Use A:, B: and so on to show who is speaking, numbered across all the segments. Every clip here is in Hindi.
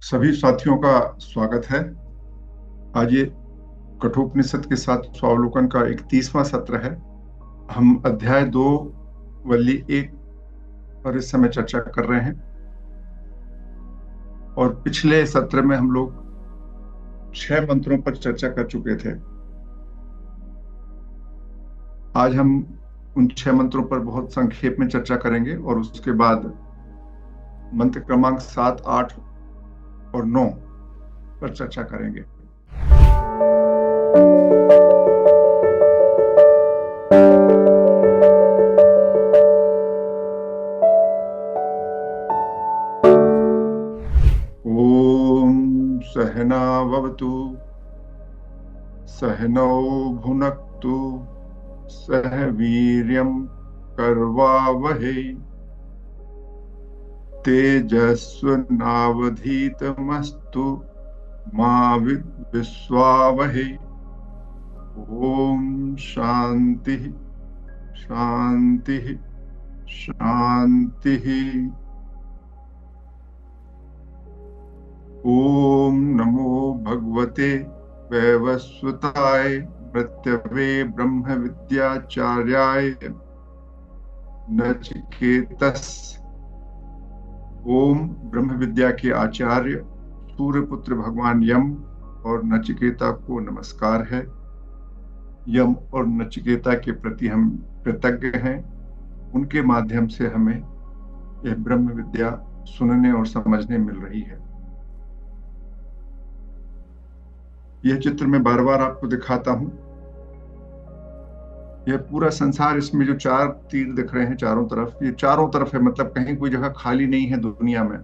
A: सभी साथियों का स्वागत है। आज ये कठोपनिषद के साथ स्वावलोकन का 31वां सत्र है। हम अध्याय 2 वल्ली 1 पर इस समय चर्चा कर रहे हैं और पिछले सत्र में हम लोग 6 मंत्रों पर चर्चा कर चुके थे। आज हम उन 6 मंत्रों पर बहुत संक्षेप में चर्चा करेंगे और उसके बाद मंत्र क्रमांक 7, 8 और 9 पर चर्चा करेंगे। ओम सहना भवतु, सहनौ भुनक्तु, सह वीर्यं कर्वावहै, तेजस्विनावधीतमस्तु मा विद्विषावहै। ओम शांति शांति शांति। ओम नमो भगवते वैवस्वताय मृत्यवे ब्रह्म विद्याचार्याय नचिकेतस। ओम ब्रह्म विद्या के आचार्य सूर्यपुत्र भगवान यम और नचिकेता को नमस्कार है। यम और नचिकेता के प्रति हम कृतज्ञ हैं। उनके माध्यम से हमें यह ब्रह्म विद्या सुनने और समझने मिल रही है। यह चित्र मैं बार बार आपको दिखाता हूं। यह पूरा संसार, इसमें जो 4 तीर दिख रहे हैं चारों तरफ, ये चारों तरफ है, मतलब कहीं कोई जगह खाली नहीं है दुनिया में।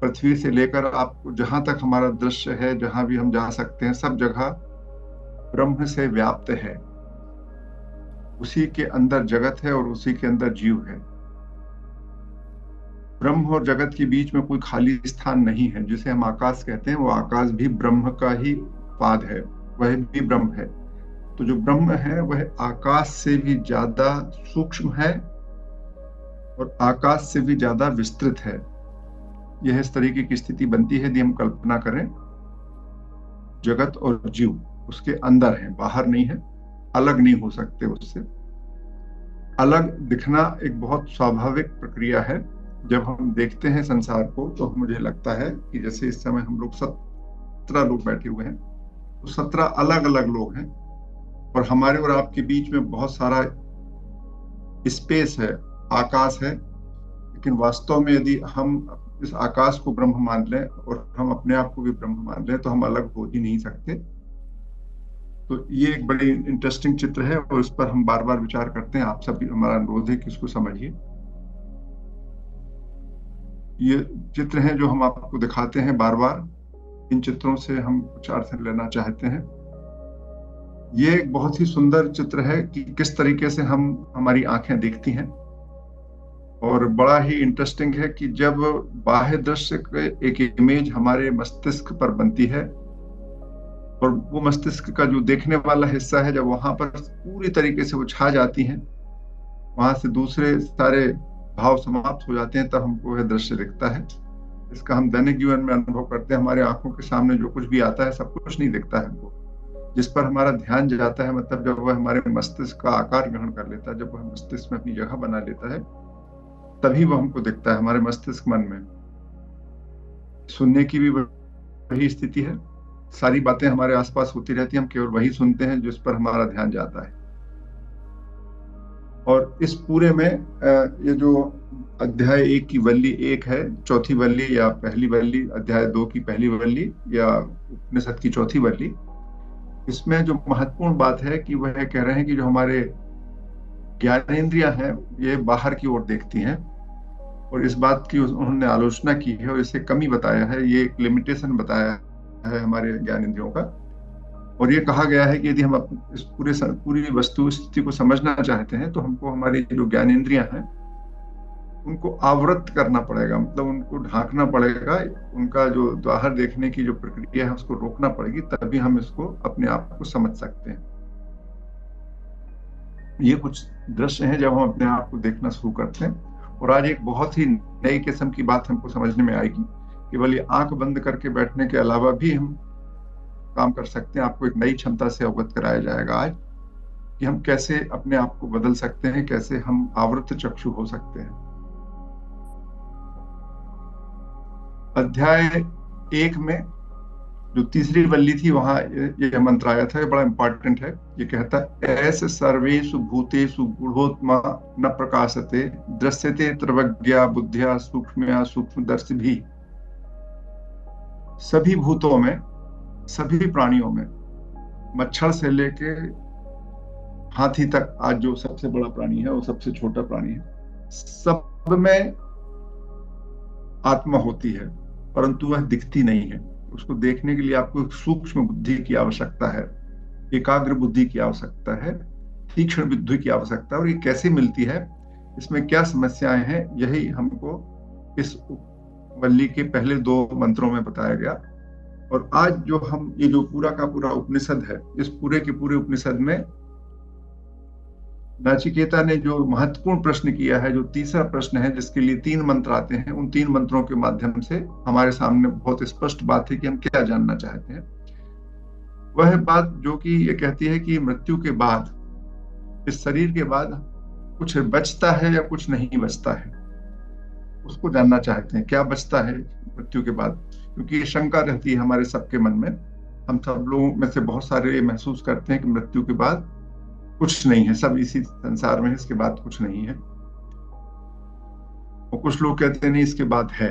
A: पृथ्वी से लेकर आपको जहां तक हमारा दृश्य है, जहां भी हम जा सकते हैं, सब जगह ब्रह्म से व्याप्त है। उसी के अंदर जगत है और उसी के अंदर जीव है। ब्रह्म और जगत के बीच में कोई खाली स्थान नहीं है। जिसे हम आकाश कहते हैं, वो आकाश भी ब्रह्म का ही पाद है, वह भी ब्रह्म है। तो जो ब्रह्म है वह आकाश से भी ज्यादा सूक्ष्म है और आकाश से भी ज्यादा विस्तृत है। यह इस तरीके की स्थिति बनती है यदि हम कल्पना करें जगत और जीव उसके अंदर है, बाहर नहीं है, अलग नहीं हो सकते उससे। अलग दिखना एक बहुत स्वाभाविक प्रक्रिया है। जब हम देखते हैं संसार को तो मुझे लगता है कि जैसे इस समय हम लोग 17 लोग बैठे हुए हैं, तो 17 अलग अलग लोग हैं और हमारे और आपके बीच में बहुत सारा स्पेस है, आकाश है। लेकिन वास्तव में यदि हम इस आकाश को ब्रह्म मान लें और हम अपने आप को भी ब्रह्म मान लें तो हम अलग हो ही नहीं सकते। तो ये एक बड़ी इंटरेस्टिंग चित्र है और इस पर हम बार बार विचार करते हैं। आप सभी, हमारा अनुरोध है कि इसको समझिए। ये चित्र हैं जो हम आपको दिखाते हैं बार बार। इन चित्रों से हम कुछ अर्थ लेना चाहते हैं। ये एक बहुत ही सुंदर चित्र है कि किस तरीके से हम, हमारी आंखें देखती हैं। और बड़ा ही इंटरेस्टिंग है कि जब बाह्य दृश्य के एक इमेज हमारे मस्तिष्क पर बनती है और वो मस्तिष्क का जो देखने वाला हिस्सा है, जब वहां पर पूरी तरीके से वो छा जाती हैं, वहां से दूसरे सारे भाव समाप्त हो जाते हैं, तब हमको वह दृश्य दिखता है। इसका हम दैनिक जीवन में अनुभव करते हैं। हमारे आंखों के सामने जो कुछ भी आता है, सब कुछ नहीं दिखता है हमको। जिस पर हमारा ध्यान जाता है, मतलब जब वह हमारे मस्तिष्क का आकार ग्रहण कर लेता है, जब वह मस्तिष्क में अपनी जगह बना लेता है, तभी वह हमको दिखता है हमारे मस्तिष्क मन में। सुनने की भी वही स्थिति है। सारी बातें हमारे आसपास होती रहती हैं, हम केवल वही सुनते हैं जिस पर हमारा ध्यान जाता है। और इस पूरे में ये जो अध्याय 1 की वल्ली 1 है, चौथी वल्ली या पहली वल्ली, अध्याय 2 की पहली वल्ली या उपनिषद की चौथी वल्ली, इसमें जो महत्वपूर्ण बात है कि वह कह रहे हैं कि जो हमारे ज्ञानेंद्रियां हैं ये बाहर की ओर देखती हैं। और इस बात की उन्होंने आलोचना की है और इसे कमी बताया है, ये एक लिमिटेशन बताया है हमारे ज्ञानेंद्रियों का। और ये कहा गया है कि यदि हम इस पूरी वस्तु स्थिति को समझना चाहते हैं तो हमको हमारी जो ज्ञानेंद्रियां हैं उनको आवृत करना पड़ेगा, मतलब उनको ढांकना पड़ेगा। उनका जो बाहर देखने की जो प्रक्रिया है उसको रोकना पड़ेगी, तभी हम इसको अपने आप को समझ सकते हैं। ये कुछ दृश्य हैं जब हम अपने आप को देखना शुरू करते हैं। और आज एक बहुत ही नई किस्म की बात हमको समझने में आएगी केवल ये आंख बंद करके बैठने के अलावा भी हम काम कर सकते हैं। आपको एक नई क्षमता से अवगत कराया जाएगा आज कि हम कैसे अपने आप को बदल सकते हैं, कैसे हम आवृत चक्षु हो सकते हैं। अध्याय 1 में जो तीसरी वल्ली थी वहां ये मंत्र आया था, ये बड़ा इंपॉर्टेंट है। ये कहता है, ऐसे सर्वेषु भूतेषु गूढ़ोत्मा न प्रकाशते दृश्यते त्रवज्ञा बुद्धिया सूक्ष्मया सूक्ष्मदर्शी भी। सभी भूतों में, सभी प्राणियों में, मच्छर से लेके हाथी तक, आज जो सबसे बड़ा प्राणी है वो सबसे छोटा प्राणी है, सब में आत्मा होती है, परंतु वह दिखती नहीं है। उसको देखने के लिए आपको एक सूक्ष्म बुद्धि की आवश्यकता है, एकाग्र बुद्धि की आवश्यकता है, तीक्ष्ण बुद्धि की आवश्यकता है। और ये कैसे मिलती है, इसमें क्या समस्याएं हैं, यही हमको इस वल्ली के पहले 2 मंत्रों में बताया गया। और आज जो हम ये जो पूरा का पूरा उपनिषद है, इस पूरे के पूरे उपनिषद में नाचिकेता ने जो महत्वपूर्ण प्रश्न किया है, जो तीसरा प्रश्न है जिसके लिए 3 मंत्र आते हैं, उन 3 मंत्रों के माध्यम से हमारे सामने बहुत स्पष्ट बात है कि हम क्या जानना चाहते हैं। वह बात जो कि ये कहती है कि मृत्यु के बाद, इस शरीर के बाद कुछ बचता है या कुछ नहीं बचता है, उसको जानना चाहते हैं। क्या बचता है मृत्यु के बाद, क्योंकि ये शंका रहती है हमारे सबके मन में। हम सब लोगों में से बहुत सारे ये महसूस करते हैं कि मृत्यु के बाद कुछ नहीं है, सब इसी संसार में है, इसके बाद कुछ नहीं है। और कुछ लोग कहते हैं नहीं, इसके बाद है।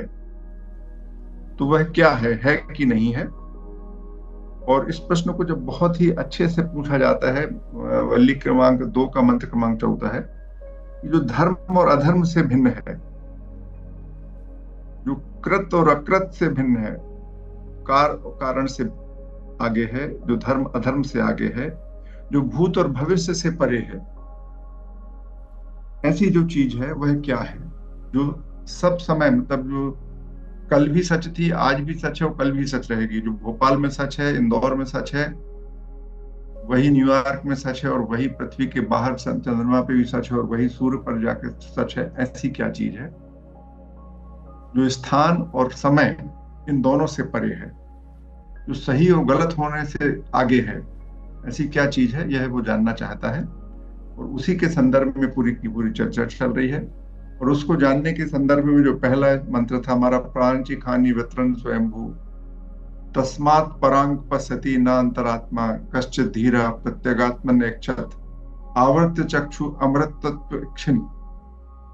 A: तो वह क्या है कि नहीं है? और इस प्रश्न को जब बहुत ही अच्छे से पूछा जाता है, वल्ली क्रमांक 2 का मंत्र क्रमांक 14 है, जो धर्म और अधर्म से भिन्न है, जो कृत और अकृत से भिन्न है, कारण से आगे है, जो धर्म अधर्म से आगे है, जो भूत और भविष्य से परे है, ऐसी जो चीज है वह क्या है, जो सब समय, मतलब जो कल भी सच थी, आज भी सच है और कल भी सच रहेगी। जो भोपाल में सच है, इंदौर में सच है, वही न्यूयॉर्क में सच है, और वही पृथ्वी के बाहर चंद्रमा पे भी सच है, और वही सूर्य पर जाकर सच है। ऐसी क्या चीज है जो स्थान और समय इन दोनों से परे है, जो सही और गलत होने से आगे है? ऐसी क्या चीज है, यह वो जानना चाहता है। और उसी के संदर्भ में पूरी की पूरी चर्चा चल रही है। और उसको जानने के संदर्भ में जो पहला मंत्र था हमारा, प्रांची खानी वितरण स्वयंभू तस्मात् परांग पश्यति न अंतरात्मा कश्चित् धीरा प्रत्यगात्मन नेक्षत आवर्त चक्षु अमृत तत्व क्षिण।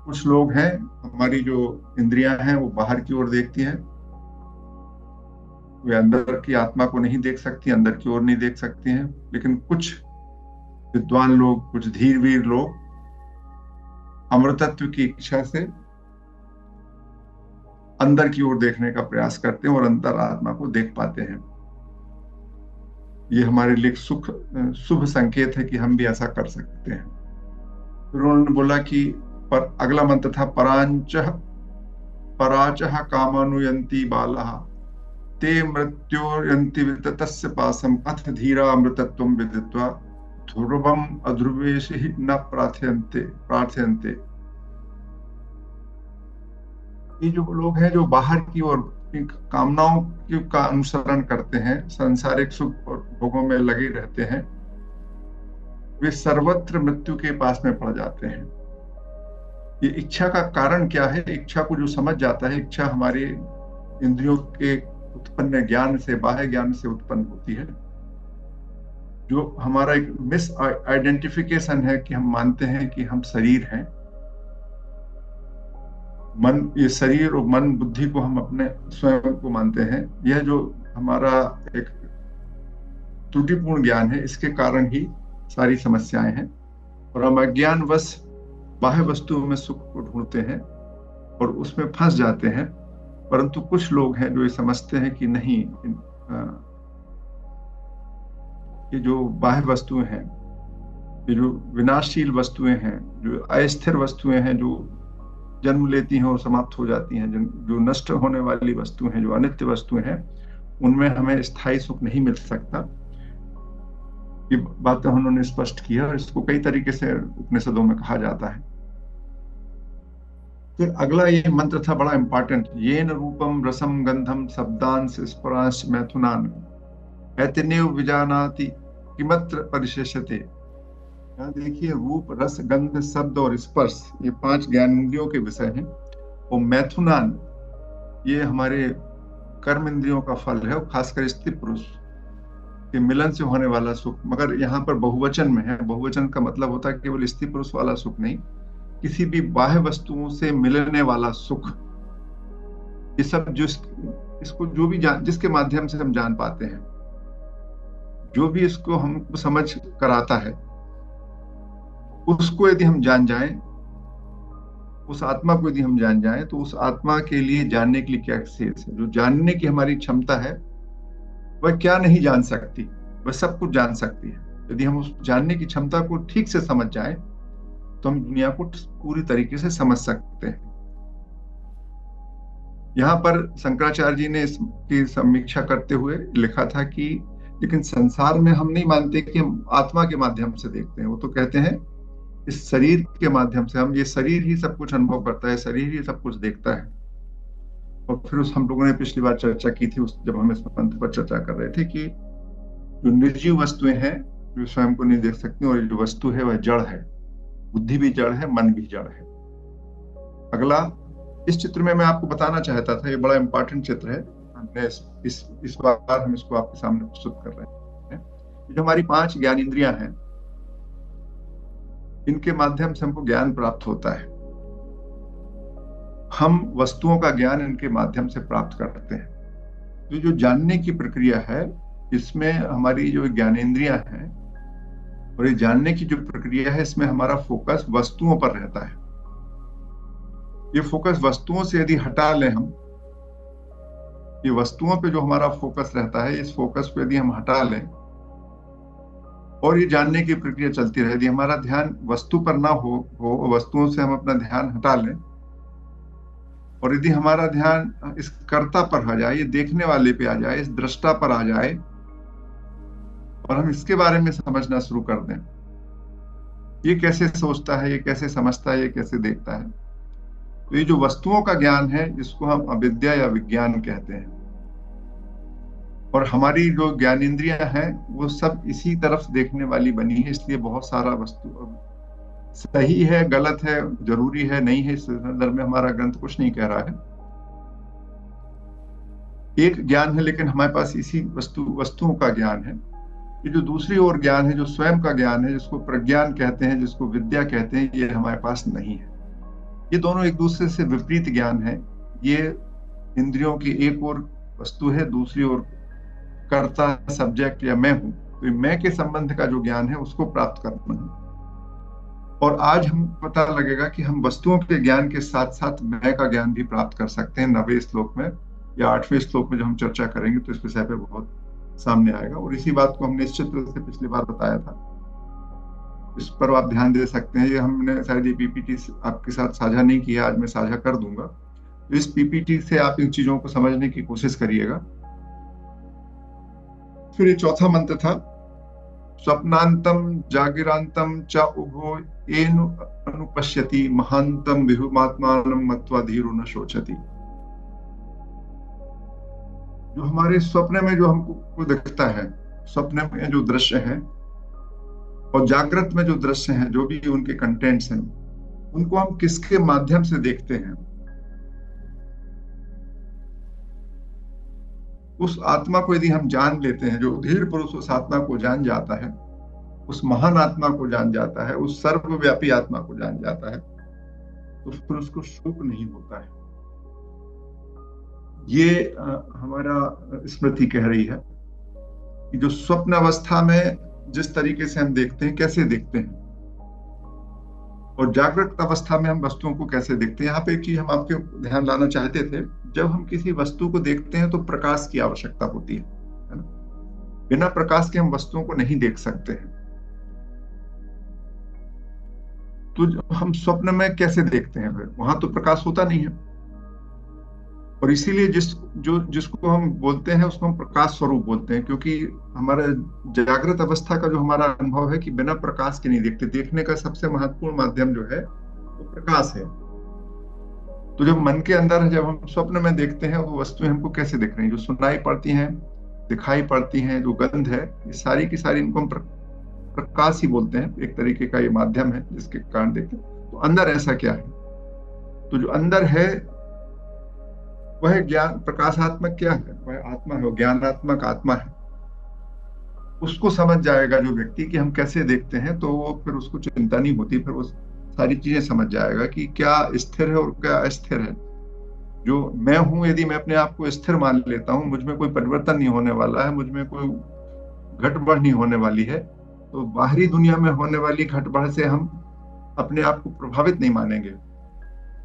A: कुछ लोग हैं, हमारी जो इंद्रियां हैं वो बाहर की ओर देखती हैं, वे अंदर की आत्मा को नहीं देख सकती, अंदर की ओर नहीं देख सकती हैं। लेकिन कुछ विद्वान लोग, कुछ धीरवीर लोग अमृतत्व की इच्छा से अंदर की ओर देखने का प्रयास करते हैं और अंतर आत्मा को देख पाते हैं। ये हमारे लिए शुभ संकेत है कि हम भी ऐसा कर सकते हैं। फिर उन्होंने बोला कि पर अगला मंत्र था, पराचह कामानुयंती बाला ते मृत्योर्यन्ति विततस्य पासम अथ धीरा अमृतत्वं विदित्वा ध्रुवम अध्रुवेशि न प्रार्थयन्ते। ये जो लोग हैं जो बाहर की ओर कामनाओं का अनुसरण करते हैं, सांसारिक सुख और भोगों में लगे रहते हैं, वे सर्वत्र मृत्यु के पास में पड़ जाते हैं। ये इच्छा का कारण क्या है? इच्छा को जो समझ जाता है, इच्छा हमारे इंद्रियों के उत्पन्न ज्ञान से, बाह्य ज्ञान से उत्पन्न होती है। जो हमारा एक मिस आइडेंटिफिकेशन है कि हम मानते हैं कि हम शरीर हैं, मन, ये शरीर और मन बुद्धि को हम अपने स्वयं को मानते हैं। यह जो हमारा एक त्रुटिपूर्ण ज्ञान है, इसके कारण ही सारी समस्याएं हैं। और हम अज्ञानवश बाह्य वस्तुओं में सुख को ढूंढते हैं और उसमें फंस जाते हैं। परंतु कुछ लोग हैं जो ये समझते हैं कि नहीं, ये जो बाह्य वस्तुएं हैं, ये जो विनाशशील वस्तुएं हैं, जो अस्थिर वस्तुएं हैं, जो जन्म लेती हैं और समाप्त हो जाती हैं, जो नष्ट होने वाली वस्तुएं हैं, जो अनित्य वस्तुएं हैं, उनमें हमें स्थायी सुख नहीं मिल सकता। ये बात उन्होंने स्पष्ट की है और इसको कई तरीके से उपनिषदों में कहा जाता है। फिर अगला ये मंत्र था बड़ा इंपॉर्टेंट, येन रूपम रसम गंधम शब्दांश स्परांश मैथुनान ऐतनेव विजानाति किमत्र परिशेषते। यहाँ देखिए, रूप रस गंध शब्द और स्पर्श, ये 5 ज्ञान इंद्रियों के विषय हैं। और मैथुनान, ये हमारे कर्म इंद्रियों का फल है, और खासकर स्त्री पुरुष के मिलन से होने वाला सुख। मगर यहाँ पर बहुवचन में है। बहुवचन का मतलब होता है केवल स्त्री पुरुष वाला सुख नहीं, किसी भी बाह्य वस्तुओं से मिलने वाला सुख। ये सब जो इसको जो भी जिसके माध्यम से हम जान पाते हैं, जो भी इसको हमको समझ कराता है, उसको यदि हम जान जाएं, उस आत्मा को यदि हम जान जाएं, तो उस आत्मा के लिए जानने के लिए क्या शेष है। जो जानने की हमारी क्षमता है, वह क्या नहीं जान सकती, वह सब कुछ जान सकती है। यदि हम उस जानने की क्षमता को ठीक से समझ जाएं, तो हम दुनिया को पूरी तरीके से समझ सकते हैं। यहाँ पर शंकराचार्य जी ने इसकी समीक्षा करते हुए लिखा था कि लेकिन संसार में हम नहीं मानते कि हम आत्मा के माध्यम से देखते हैं। वो तो कहते हैं इस शरीर के माध्यम से, हम ये शरीर ही सब कुछ अनुभव करता है, शरीर ही सब कुछ देखता है। और फिर हम लोगों ने पिछली बार चर्चा की थी, जब हम इस मंत्र पर चर्चा कर रहे थे, कि जो निर्जीव वस्तुएं हैं जो स्वयं को नहीं देख सकती, और जो वस्तु है वह जड़ है। बुद्धि भी जड़ है, मन भी जड़ है। अगला, इस चित्र में मैं आपको बताना चाहता था, ये बड़ा इंपॉर्टेंट चित्र है, हमने इस बार हम इसको आपके सामने प्रस्तुत कर रहे हैं। जो हमारी 5 ज्ञान इंद्रियां हैं, इनके माध्यम से हमको ज्ञान प्राप्त होता है। हम वस्तुओं का ज्ञान इनके माध्यम से प्राप्त करते हैं। तो जो जानने की प्रक्रिया है, इसमें हमारी जो ज्ञानेंद्रियां हैं और ये जानने की जो प्रक्रिया है, इसमें हमारा फोकस वस्तुओं पर रहता है। ये फोकस वस्तुओं से यदि हटा लें हम, ये वस्तुओं पे जो हमारा फोकस रहता है, इस फोकस को यदि हम हटा लें और ये जानने की प्रक्रिया चलती रहे, यदि हमारा ध्यान वस्तु पर ना हो वस्तुओं से हम अपना ध्यान हटा लें, और यदि हमारा ध्यान इस कर्ता पर आ जाए, ये देखने वाले पे आ जाए, इस दृष्टा पर आ जाए, और हम इसके बारे में समझना शुरू कर दें, ये कैसे सोचता है, ये कैसे समझता है, ये कैसे देखता है। तो ये जो वस्तुओं का ज्ञान है, इसको हम अविद्या या विज्ञान कहते हैं। और हमारी जो ज्ञानेंद्रियां हैं, वो सब इसी तरफ देखने वाली बनी है। इसलिए बहुत सारा वस्तु सही है, गलत है, जरूरी है, नहीं है, इस संदर्भ में हमारा ग्रंथ कुछ नहीं कह रहा है। एक ज्ञान है, लेकिन हमारे पास इसी वस्तुओं का ज्ञान है। ये जो दूसरी ओर ज्ञान है, जो स्वयं का ज्ञान है, जिसको प्रज्ञान कहते हैं, जिसको विद्या कहते हैं, ये हमारे पास नहीं है। ये दोनों एक दूसरे से विपरीत ज्ञान है। ये इंद्रियों की एक ओर वस्तु है, दूसरी ओर कर्ता, सब्जेक्ट या मैं हूं। तो मैं के संबंध का जो ज्ञान है, उसको प्राप्त करना है। और आज हम पता लगेगा कि हम वस्तुओं के ज्ञान के साथ साथ मैं का ज्ञान भी प्राप्त कर सकते हैं। 9वें श्लोक में या 8वें श्लोक में जब हम चर्चा करेंगे, तो इस विषय पे बहुत सामने आएगा। और इसी बात को हमने इस चित्र से पिछली बार बताया था, इस पर आप ध्यान दे सकते हैं। ये हमने शायद ये पीपीटी आपके साथ साझा नहीं किया, आज मैं साझा कर दूंगा। तो इस पीपीटी से आप इन चीजों को समझने की कोशिश करिएगा। फिर ये चौथा मंत्र था, स्वप्नांतम जागिरांतम च उभो येन अनुपश्यति महांतम विहुमात्मानं मत्वा धीरो न शोचति। जो हमारे स्वप्न में जो हमको दिखता है, स्वप्न में जो दृश्य है और जागृत में जो दृश्य हैं, जो भी उनके कंटेंट्स हैं, उनको हम किसके माध्यम से देखते हैं? उस आत्मा को यदि हम जान लेते हैं, जो धीर पुरुष उस आत्मा को जान जाता है, उस महान आत्मा को जान जाता है, उस सर्वव्यापी आत्मा को जान जाता है, तो फिर उसको शोक नहीं होता है। ये हमारा स्मृति कह रही है कि जो स्वप्न अवस्था में जिस तरीके से हम देखते हैं, कैसे देखते हैं, और जागृत अवस्था में हम वस्तुओं को कैसे देखते हैं। यहाँ पे एक चीज हम आपके ध्यान लाना चाहते थे, जब हम किसी वस्तु को देखते हैं तो प्रकाश की आवश्यकता होती है ना? बिना प्रकाश के हम वस्तुओं को नहीं देख सकते हैं। तो हम स्वप्न में कैसे देखते हैं? फिर वहां तो प्रकाश होता नहीं है, और इसीलिए जिसको हम बोलते हैं, उसको हम प्रकाश स्वरूप बोलते हैं, क्योंकि हमारा जागृत अवस्था का जो हमारा अनुभव है कि बिना प्रकाश के नहीं देखते। देखने का सबसे महत्वपूर्ण माध्यम जो है वो प्रकाश है। तो जब मन के अंदर जब हम स्वप्न में देखते हैं वो वस्तुएं हमको कैसे दिख रही हैं, जो सुनाई पड़ती हैं, दिखाई पड़ती हैं, जो गंध है, ये सारी की सारी, इनको हम प्रकाश ही बोलते हैं, एक तरीके का ये माध्यम है जिसके कारण देखते हैं। तो अंदर ऐसा क्या है? तो जो अंदर है वह ज्ञान प्रकाशात्मक क्या है? वह आत्मा है, वो ज्ञानात्मक आत्मा है। उसको समझ जाएगा जो व्यक्ति कि हम कैसे देखते हैं, तो वो फिर उसको चिंता नहीं होती, फिर वो सारी चीजें समझ जाएगा कि क्या स्थिर है और क्या अस्थिर है। जो मैं हूं, यदि मैं अपने आप को स्थिर मान लेता हूं, मुझ में कोई परिवर्तन नहीं होने वाला है, मुझ में कोई घट बढ़ नहीं होने वाली है, तो बाहरी दुनिया में होने वाली घट बढ़ से हम अपने आप को प्रभावित नहीं मानेंगे।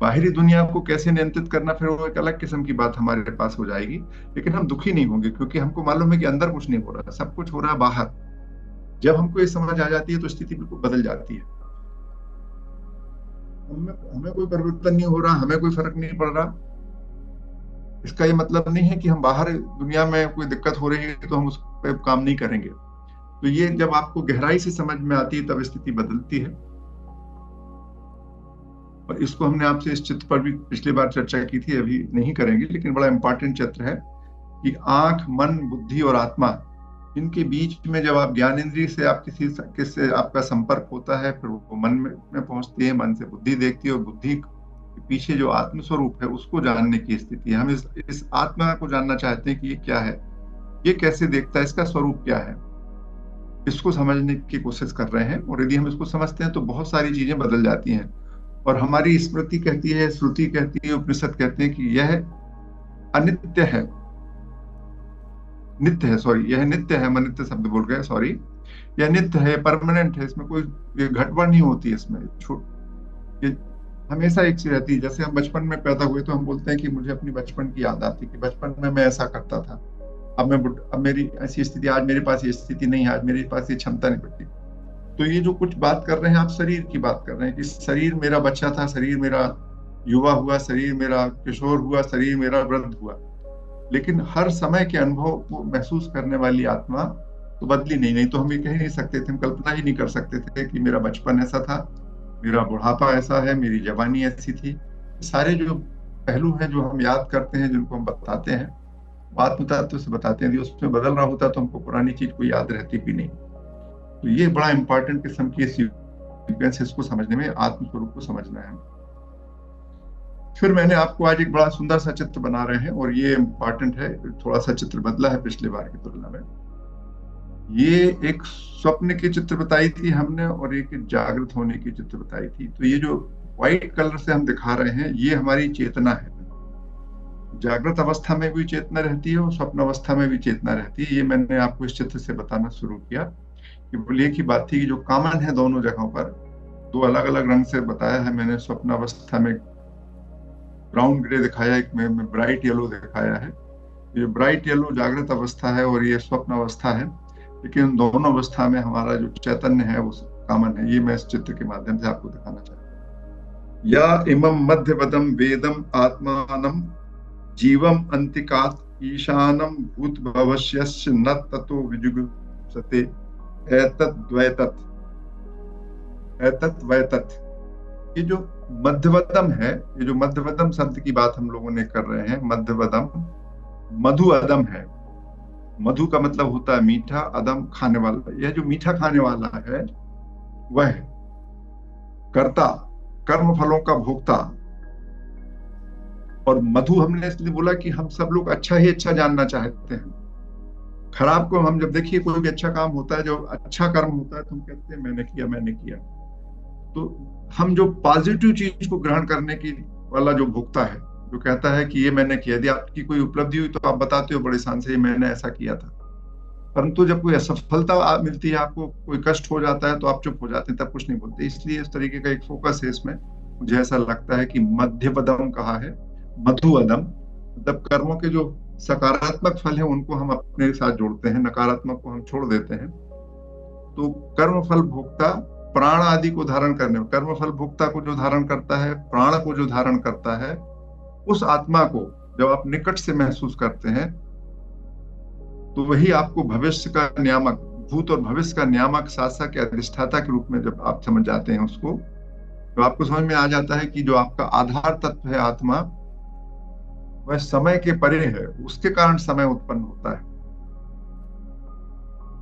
A: बाहरी दुनिया को कैसे नियंत्रित करना, फिर वो एक अलग किस्म की बात हमारे पास हो जाएगी। लेकिन हम दुखी नहीं होंगे, क्योंकि हमको मालूम है कि अंदर कुछ नहीं हो रहा, सब कुछ हो रहा है बाहर। जब हमको ये समझ आ जाती है तो स्थिति बिल्कुल बदल जाती है। हमें हमें कोई परिवर्तन नहीं हो रहा, हमें कोई फर्क नहीं पड़ रहा, इसका ये मतलब नहीं है कि हम बाहर दुनिया में कोई दिक्कत हो रही है तो हम उस पर काम नहीं करेंगे। तो ये जब आपको गहराई से समझ में आती है तब स्थिति बदलती है। और इसको हमने आपसे इस चित्र पर भी पिछली बार चर्चा की थी, अभी नहीं करेंगे, लेकिन बड़ा इंपॉर्टेंट चित्र है कि आंख, मन, बुद्धि और आत्मा, इनके बीच में जब आप ज्ञान इंद्रिय से आप किससे आपका संपर्क होता है, फिर वो मन में पहुंचती है, मन से बुद्धि देखती है, और बुद्धि के पीछे जो आत्म स्वरूप है उसको जानने की स्थिति है। हम इस आत्मा को जानना चाहते हैं कि ये क्या है, ये कैसे देखता है, इसका स्वरूप क्या है, इसको समझने की कोशिश कर रहे हैं। और यदि हम इसको समझते हैं तो बहुत सारी चीजें बदल जाती हैं। और हमारी स्मृति कहती है, श्रुति कहती है, उपनिषद कहते हैं कि यह अनित्य है, नित्य है, सॉरी, यह नित्य है, मैं नित्य शब्द बोल गया, सॉरी, यह नित्य है, परमानेंट है, इसमें कोई घटबढ़ नहीं होती है, इसमें ये हमेशा एक सी रहती है। जैसे हम बचपन में पैदा हुए तो हम बोलते हैं कि मुझे अपनी बचपन की याद आती कि बचपन में मैं ऐसा करता था, अब मेरी ऐसी स्थिति, आज मेरे पास ये स्थिति नहीं है, आज मेरे पास ये क्षमता नहीं बची। तो ये जो कुछ बात कर रहे हैं आप, शरीर की बात कर रहे हैं कि शरीर मेरा बच्चा था, शरीर मेरा युवा हुआ, शरीर मेरा किशोर हुआ, शरीर मेरा वृद्ध हुआ, लेकिन हर समय के अनुभव को महसूस करने वाली आत्मा तो बदली नहीं तो हम ये कह नहीं सकते थे, हम कल्पना ही नहीं कर सकते थे कि मेरा बचपन ऐसा था, मेरा बुढ़ापा ऐसा है, मेरी जवानी ऐसी थी। सारे जो पहलू हैं जो हम याद करते हैं, जिनको हम बताते हैं, आत्म तत्व से बताते हैं, यदि उसमें बदल रहा होता तो हमको पुरानी चीज को याद रहती भी नहीं। तो ये बड़ा इंपॉर्टेंट किस्म की सीक्वेंस, इसको समझने में, आत्म स्वरूप को समझना है। फिर मैंने आपको आज एक बड़ा सुंदर सा चित्र बना रहे हैं, और ये इंपॉर्टेंट है, थोड़ा सा चित्र बदला है पिछले बार की तुलना में। ये एक स्वप्न की चित्र बताई थी हमने, और एक जागृत होने की चित्र बताई थी। तो ये जो व्हाइट कलर से हम दिखा रहे हैं, ये हमारी चेतना है। जागृत अवस्था में भी चेतना रहती है और स्वप्न अवस्था में भी चेतना रहती है। ये मैंने आपको इस चित्र से बताना शुरू किया कि बोलिए की बात थी कि जो कॉमन है दोनों जगहों पर, दो अलग अलग रंग से बताया है मैंने। स्वप्न अवस्था में ब्राउन ग्रे दिखाया, एक में ब्राइट येलो दिखाया है। ये ब्राइट येलो जागृत अवस्था है और ये स्वप्न अवस्था है, लेकिन दोनों अवस्था में हमारा जो चैतन्य है वो कॉमन है। ये मैं इस चित्र के माध्यम से आपको दिखाना चाहता हूँ। या इमं मध्यपदम वेदम आत्मानम जीवम अंतिकात ईशानम भूत भविष्यस्य न ततो विजुगुप्सते एतद्वैतत् एतद्वैतत्। ये जो मध्यवदम है, ये जो मध्यवदम शब्द की बात हम लोगों ने कर रहे हैं, मध्यवदम मधु अदम है। मधु का मतलब होता है मीठा, अदम खाने वाला। यह जो मीठा खाने वाला है वह कर्ता, कर्म फलों का भोक्ता। और मधु हमने इसलिए बोला कि हम सब लोग अच्छा ही अच्छा जानना चाहते हैं। खराब को हम जब देखिए, कोई भी अच्छा काम होता है, जो अच्छा कर्म होता है, तो हम कहते हैं मैंने किया, मैंने किया। तो हम जो पॉजिटिव चीज को ग्रहण करने की वाला जो भोक्ता है, जो कहता है कि ये मैंने किया। यदि आपकी कोई उपलब्धि हुई तो आप बताते हो बड़े शान से, मैंने ऐसा किया था। परंतु जब कोई असफलता मिलती है, आपको कोई कष्ट हो जाता है, तो आप चुप हो जाते हैं, तब कुछ नहीं बोलते। इसलिए इस तरीके का एक फोकस है इसमें। मुझे ऐसा लगता है कि मध्यपदम कहा है, मधु अदम, मतलब कर्मों के जो सकारात्मक फल है उनको हम अपने साथ जोड़ते हैं, नकारात्मक को हम छोड़ देते हैं। तो कर्म फल भोक्ता, प्राण आदि को धारण करने, कर्म फल भोक्ता को जो धारण करता है, प्राण को जो धारण करता है, उस आत्मा को जब आप निकट से महसूस करते हैं, तो वही आपको भविष्य का नियामक, भूत और भविष्य का नियामक, शासक या अधिष्ठाता के रूप में जब आप समझ जाते हैं उसको, तो आपको समझ में आ जाता है कि जो आपका आधार तत्व है आत्मा, वह समय के परे है, उसके कारण समय उत्पन्न होता है।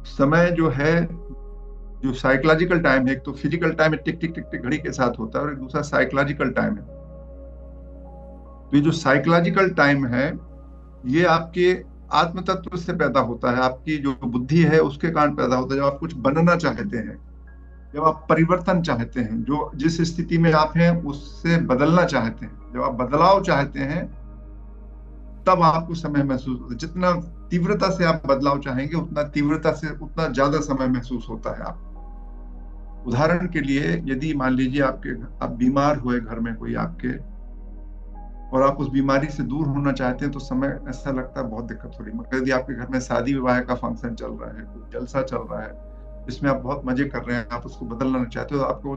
A: समय जो है, जो साइकोलॉजिकल टाइम है, एक तो फिजिकल टाइम है, टिक टिक टिक टिक घड़ी के साथ होता है, और एक दूसरा साइकोलॉजिकल टाइम है। तो ये जो साइकोलॉजिकल टाइम है, ये आपके आत्म तत्व से पैदा होता है, आपकी जो बुद्धि है उसके कारण पैदा होता है। जब आप कुछ बनना चाहते हैं, जब आप परिवर्तन चाहते हैं, जो जिस स्थिति में आप हैं उससे बदलना चाहते हैं, जब आप बदलाव चाहते हैं, तब आपको समय महसूस होता है। जितना तीव्रता से आप बदलाव चाहेंगे, उतना तीव्रता से उतना ज्यादा समय महसूस होता है आप। उदाहरण के लिए, यदि मान लीजिए आप बीमार हुए घर में कोई आपके, और आप उस बीमारी से दूर होना चाहते हैं, तो समय ऐसा लगता है बहुत दिक्कत हो रही है। मगर यदि आपके घर में शादी विवाह का फंक्शन चल रहा है, कोई जलसा चल रहा है जिसमें आप बहुत मजे कर रहे हैं, आप उसको बदलना चाहते हो, तो आपको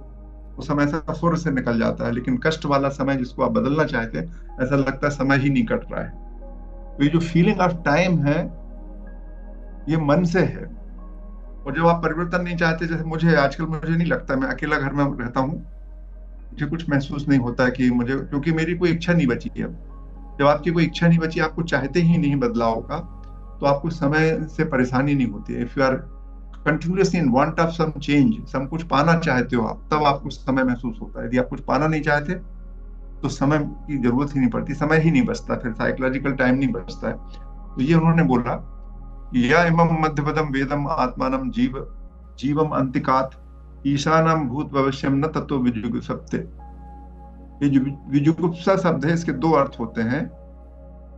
A: वो समय ऐसा फुर से निकल जाता है। लेकिन कष्ट वाला समय जिसको आप बदलना चाहते हैं, ऐसा लगता है समय ही नहीं कट रहा है। तो ये जो फीलिंग ऑफ टाइम है, ये मन से है। और जब आप परिवर्तन नहीं चाहते, जैसे मुझे नहीं लगता, मैं अकेला घर में रहता हूँ, मुझे कुछ महसूस नहीं होता कि मुझे, क्योंकि मेरी कोई इच्छा नहीं बची है अब। जब आपकी कोई इच्छा नहीं बची, आपको चाहते ही नहीं बदलाव का, तो आपको समय से परेशानी नहीं होती है। If you are continuously in want of some change, some कुछ पाना चाहते हो आप, तब आपको समय महसूस होता है। यदि आप कुछ पाना नहीं चाहते, तो समय की जरूरत ही नहीं पड़ती, समय ही नहीं बचता, फिर साइकोलॉजिकल टाइम नहीं बचता है। तो ये उन्होंने बोला, या इमं मध्यपदम वेदम आत्मानम जीवम अंतिकात ईशानम भूत भविष्यम न तत्व विजुगुप्सते। ये जो विजुगुप्सा शब्द है, इसके दो अर्थ होते हैं।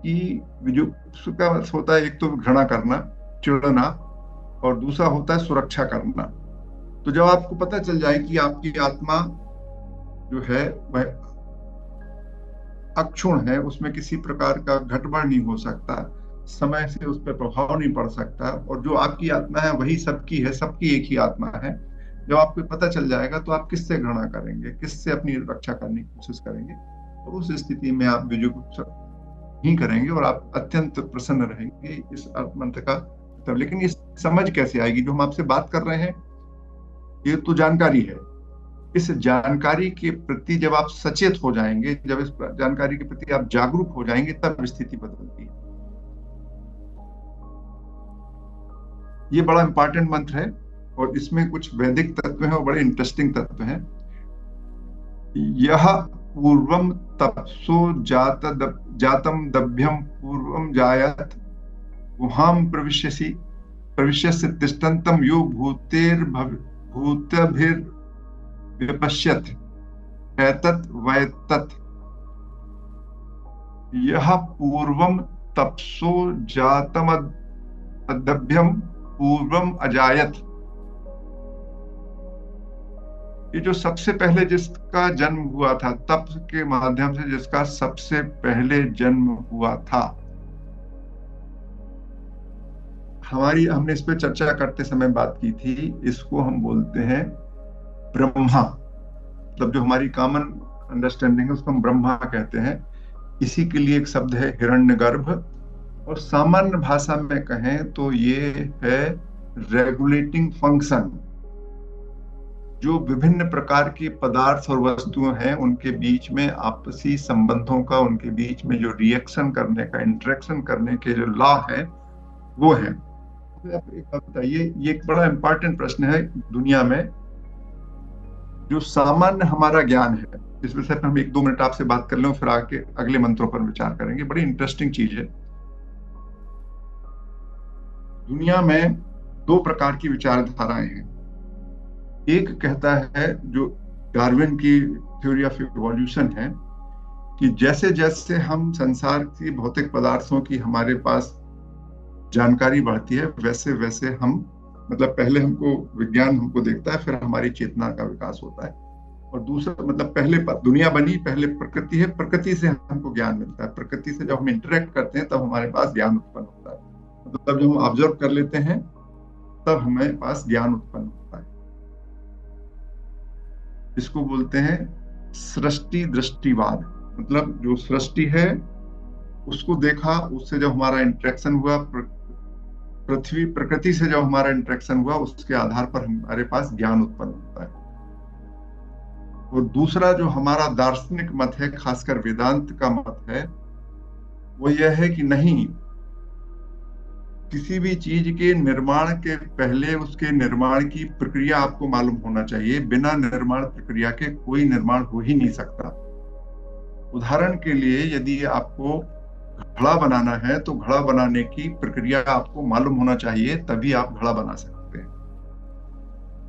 A: कि विजुगुप्सा का अर्थ होता है, एक तो घृणा करना, चिढ़ना, और दूसरा होता है सुरक्षा करना। तो जब आपको पता चल जाए कि आपकी आत्मा जो है वह अक्षुण है, उसमें किसी प्रकार का घटबढ़ नहीं हो सकता, समय से उस पर प्रभाव नहीं पड़ सकता, और जो आपकी आत्मा है वही सबकी है, सबकी एक ही आत्मा है, जब आपको पता चल जाएगा, तो आप किससे घृणा करेंगे, किससे अपनी रक्षा करने की कोशिश करेंगे। तो उस स्थिति में आप विजुगुप्सा ही करेंगे, और आप अत्यंत प्रसन्न रहेंगे। इस मंत्र का तब, लेकिन ये समझ कैसे आएगी? जो हम आपसे बात कर रहे हैं, ये तो जानकारी है। इस जानकारी के प्रति जब आप सचेत हो जाएंगे, जब इस जानकारी के प्रति आप जागरूक हो जाएंगे, तब स्थिति बदलती है। ये बड़ा इंपॉर्टेंट मंत्र है, और इसमें कुछ वैदिक तत्व हैं और बड़े इंटरेस्टिंग तत्व हैं। यह पूर्वम तपसो जातम दभ्यम पूर्वम जायत गुहाम प्रविश्यसि तिष्ठन्तं यो भूतभिर्विपश्यत् एतत् वैतत्। यह पूर्वम तपसो जातमदभ्यम पूर्वम अजायत। ये जो सबसे पहले जिसका जन्म हुआ था, तप के माध्यम से जिसका सबसे पहले जन्म हुआ था, हमने इस पे चर्चा करते समय बात की थी। इसको हम बोलते हैं ब्रह्मा। मतलब जो हमारी कॉमन अंडरस्टैंडिंग है, उसको हम ब्रह्मा कहते हैं। इसी के लिए एक शब्द है हिरण्यगर्भ, और सामान्य भाषा में कहें तो ये है रेगुलेटिंग फंक्शन। जो विभिन्न प्रकार के पदार्थ और वस्तुएं हैं, उनके बीच में आपसी संबंधों का, उनके बीच में जो रिएक्शन करने का, इंटरेक्शन करने के जो लॉ है, वो है। आप एक बात बताइए, ये एक बड़ा इंपॉर्टेंट प्रश्न है दुनिया में। जो सामान्य हमारा ज्ञान है, इस विषय पर हम 1-2 मिनट आपसे बात कर लें, फिर आगे अगले मंत्रों पर विचार करेंगे। बड़ी इंटरेस्टिंग चीज है। दुनिया में 2 प्रकार की विचारधाराएं हैं। एक कहता है, जो डार्विन की थ्योरी ऑफ इवोल्यूशन है, कि जैसे जैसे हम संसार की भौतिक पदार्थों की हमारे पास जानकारी बढ़ती है, वैसे वैसे हम, मतलब पहले हमको विज्ञान हमको देखता है, फिर हमारी चेतना का विकास होता है। और दूसरा मतलब, पहले दुनिया बनी, पहले प्रकृति है, प्रकृति से हमको ज्ञान मिलता है। प्रकृति से जब हम इंटरेक्ट करते हैं, तब हमारे पास ज्ञान उत्पन्न होता है। मतलब तब जब हम ऑब्जर्व कर लेते हैं, तब हमारे पास ज्ञान उत्पन्न होता है। इसको बोलते हैं सृष्टि दृष्टिवाद। मतलब जो सृष्टि है उसको देखा, उससे जब हमारा इंटरेक्शन हुआ, प्रकृति से जब हमारा इंटरेक्शन हुआ, उसके आधार पर हमारे पास ज्ञान उत्पन्न होता है। और दूसरा जो हमारा दार्शनिक मत है, खासकर वेदांत का मत है, वो यह है कि नहीं, किसी भी चीज के निर्माण के पहले उसके निर्माण की प्रक्रिया आपको मालूम होना चाहिए। बिना निर्माण प्रक्रिया के कोई निर्माण हो ही नहीं सकता। उदाहरण के लिए, यदि आपको घड़ा बनाना है तो घड़ा बनाने की प्रक्रिया आपको मालूम होना चाहिए, तभी आप घड़ा बना सकते हैं।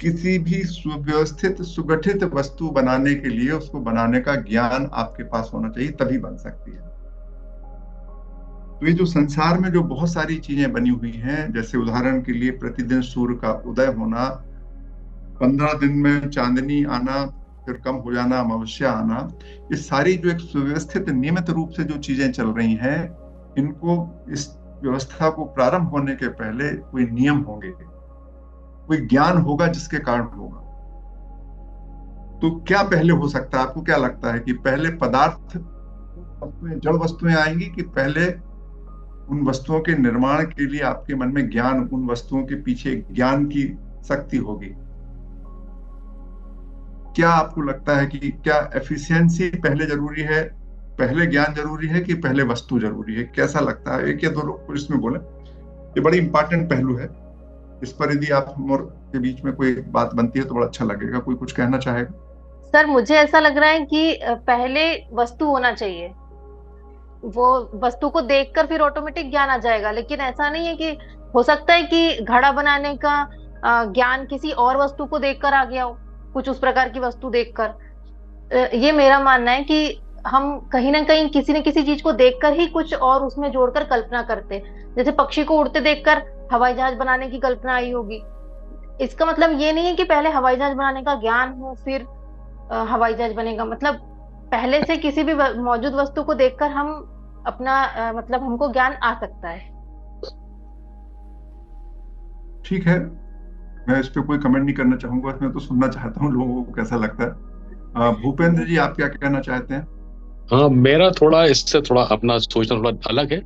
A: किसी भी सुव्यवस्थित सुगठित वस्तु बनाने के लिए उसको बनाने का ज्ञान आपके पास होना चाहिए, तभी बन सकती है। तो ये जो संसार में जो बहुत सारी चीजें बनी हुई हैं, जैसे उदाहरण के लिए प्रतिदिन सूर्य का उदय होना, 15 दिन में चांदनी आना, फिर कम हो जाना, अमावस्या आना, ये सारी जो एक सुव्यवस्थित नियमित रूप से जो चीजें चल रही हैं, इनको, इस व्यवस्था को प्रारंभ होने के पहले कोई नियम होंगे, कोई ज्ञान होगा जिसके कारण होगा। तो क्या पहले हो सकता है? आपको क्या लगता है कि पहले पदार्थ वस्तुएं, जड़ वस्तुएं आएंगी, कि पहले उन वस्तुओं के निर्माण के लिए आपके मन में ज्ञान, उन वस्तुओं के पीछे ज्ञान की शक्ति होगी? क्या आपको लगता है कि क्या एफिशिएंसी पहले जरूरी है, पहले ज्ञान जरूरी है, कि पहले वस्तु जरूरी है? कैसा लगता है? एक या दो लोग इसमें बोले। ये बड़ी इंपॉर्टेंट पहलू है। इस पर यदि आप हम और के बीच में कोई बात बनती है तो बड़ा अच्छा लगेगा। कोई कुछ कहना चाहेगा?
B: सर मुझे ऐसा लग रहा है कि पहले वस्तु होना चाहिए। वो वस्तु को देखकर फिर ऑटोमेटिक ज्ञान आ जाएगा, लेकिन ऐसा नहीं है कि हो सकता है कि घड़ा बनाने का ज्ञान किसी और वस्तु को देखकर आ गया हो, कुछ उस प्रकार की वस्तु देखकर। ये मेरा मानना है कि हम कहीं ना कहीं किसी न किसी चीज को देखकर ही कुछ और उसमें जोड़कर कल्पना करते हैं। जैसे पक्षी को उड़ते देखकर हवाई जहाज बनाने की कल्पना आई होगी। इसका मतलब ये नहीं है कि पहले हवाई जहाज बनाने का ज्ञान हो फिर हवाई जहाज बनेगा। मतलब पहले से किसी भी मौजूद वस्तु को देखकर हम अपना मतलब हमको ज्ञान आ सकता है।
A: ठीक है, मैं इस पे कोई कमेंट नहीं करना चाहूंगा। मैं तो सुनना चाहता हूँ लोगों को कैसा लगता है। भूपेंद्र जी, आप क्या कहना चाहते हैं?
C: हाँ, मेरा थोड़ा इससे थोड़ा अपना सोचना थोड़ा अलग है।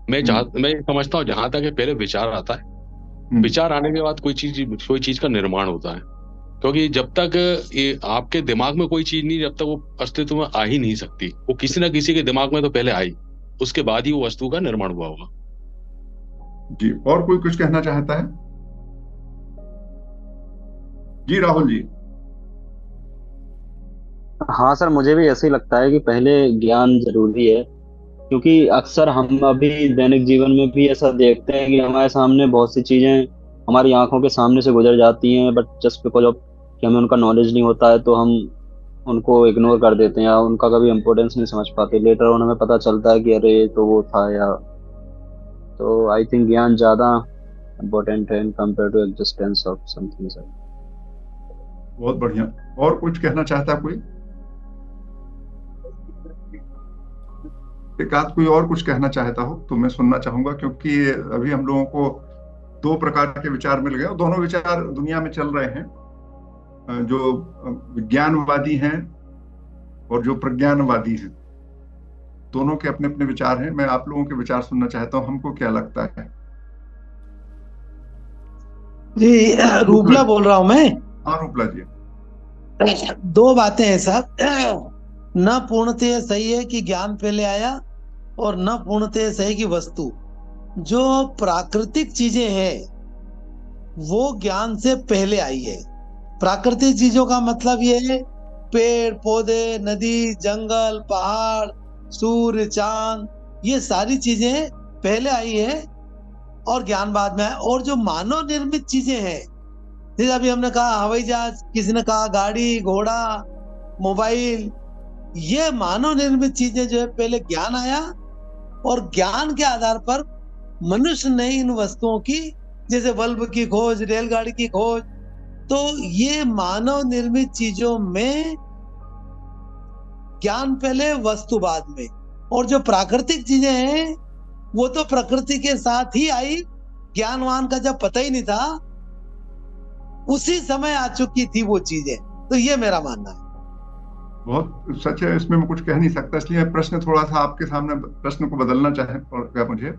A: हम्म।
C: मैं समझता हूँ जहां तक है, पहले विचार आता है।
A: हम्म।
C: विचार आने के बाद कोई चीज का निर्माण होता है। क्योंकि जब तक ये आपके दिमाग में कोई चीज नहीं, जब तक वो अस्तित्व में आ ही नहीं सकती। वो किसी ना किसी के दिमाग में तो पहले आई, उसके बाद ही वो वस्तु का निर्माण हुआ होगा।
A: जी, और कोई कुछ कहना चाहता है? जी, राहुल जी।
D: हाँ सर, मुझे भी ऐसे ही लगता है कि पहले ज्ञान जरूरी है। क्योंकि अक्सर हम अभी दैनिक जीवन में भी ऐसा देखते हैं कि हमारे सामने बहुत सी चीजें हमारी आंखों के सामने से गुजर जाती हैं, बट जस्ट बिकॉज ऑफ कि हमें उनका नॉलेज नहीं होता है, तो हम उनको इग्नोर कर देते हैं या उनका कभी इम्पोर्टेंस नहीं समझ पाते। लेटर ऑन हमें पता चलता है कि अरे ये तो वो था या। तो आई थिंक ज्ञान ज्यादा इम्पोर्टेंट है in compare to existence of something sir.
A: बहुत बढ़िया। और कुछ कहना चाहता है कोई? एक आध कोई और कुछ कहना चाहता हो तो मैं सुनना चाहूंगा, क्योंकि अभी हम लोगों को दो प्रकार के विचार मिल गए और दोनों विचार दुनिया में चल रहे हैं। जो विज्ञानवादी हैं और जो प्रज्ञानवादी हैं, दोनों के अपने अपने विचार हैं। मैं आप लोगों के विचार सुनना चाहता हूँ, हमको क्या लगता है?
E: जी,
A: रूपला
E: रूपला
A: जी।
E: बोल रहा हूं मैं।
A: हाँ, रूपला जी।
E: दो बातें हैं साहब। न पूर्णतः सही है कि ज्ञान पहले आया, और न पूर्णतः सही कि वस्तु। जो प्राकृतिक चीजें हैं वो ज्ञान से पहले आई है। प्राकृतिक चीजों का मतलब ये है, पेड़ पौधे, नदी, जंगल, पहाड़, सूर्य, चांद, ये सारी चीजें पहले आई है और ज्ञान बाद में है। और जो मानव निर्मित चीजें हैं, जैसे अभी हमने कहा हवाई जहाज, किसी ने कहा गाड़ी घोड़ा मोबाइल, ये मानव निर्मित चीजें जो है पहले ज्ञान आया, और ज्ञान के आधार पर मनुष्य ने इन वस्तुओं की, जैसे बल्ब की खोज, रेलगाड़ी की खोज, तो ये मानव निर्मित चीजों में ज्ञान पहले वस्तु बाद में। और जो प्राकृतिक चीजें हैं वो तो प्रकृति के साथ ही आई, ज्ञानवान का जब पता ही नहीं था उसी समय आ चुकी थी वो चीजें। तो ये मेरा मानना है।
A: बहुत सच है, इसमें मैं कुछ कह नहीं सकता, इसलिए प्रश्न थोड़ा सा आपके सामने, प्रश्न को बदलना चाहे और क्या मुझे,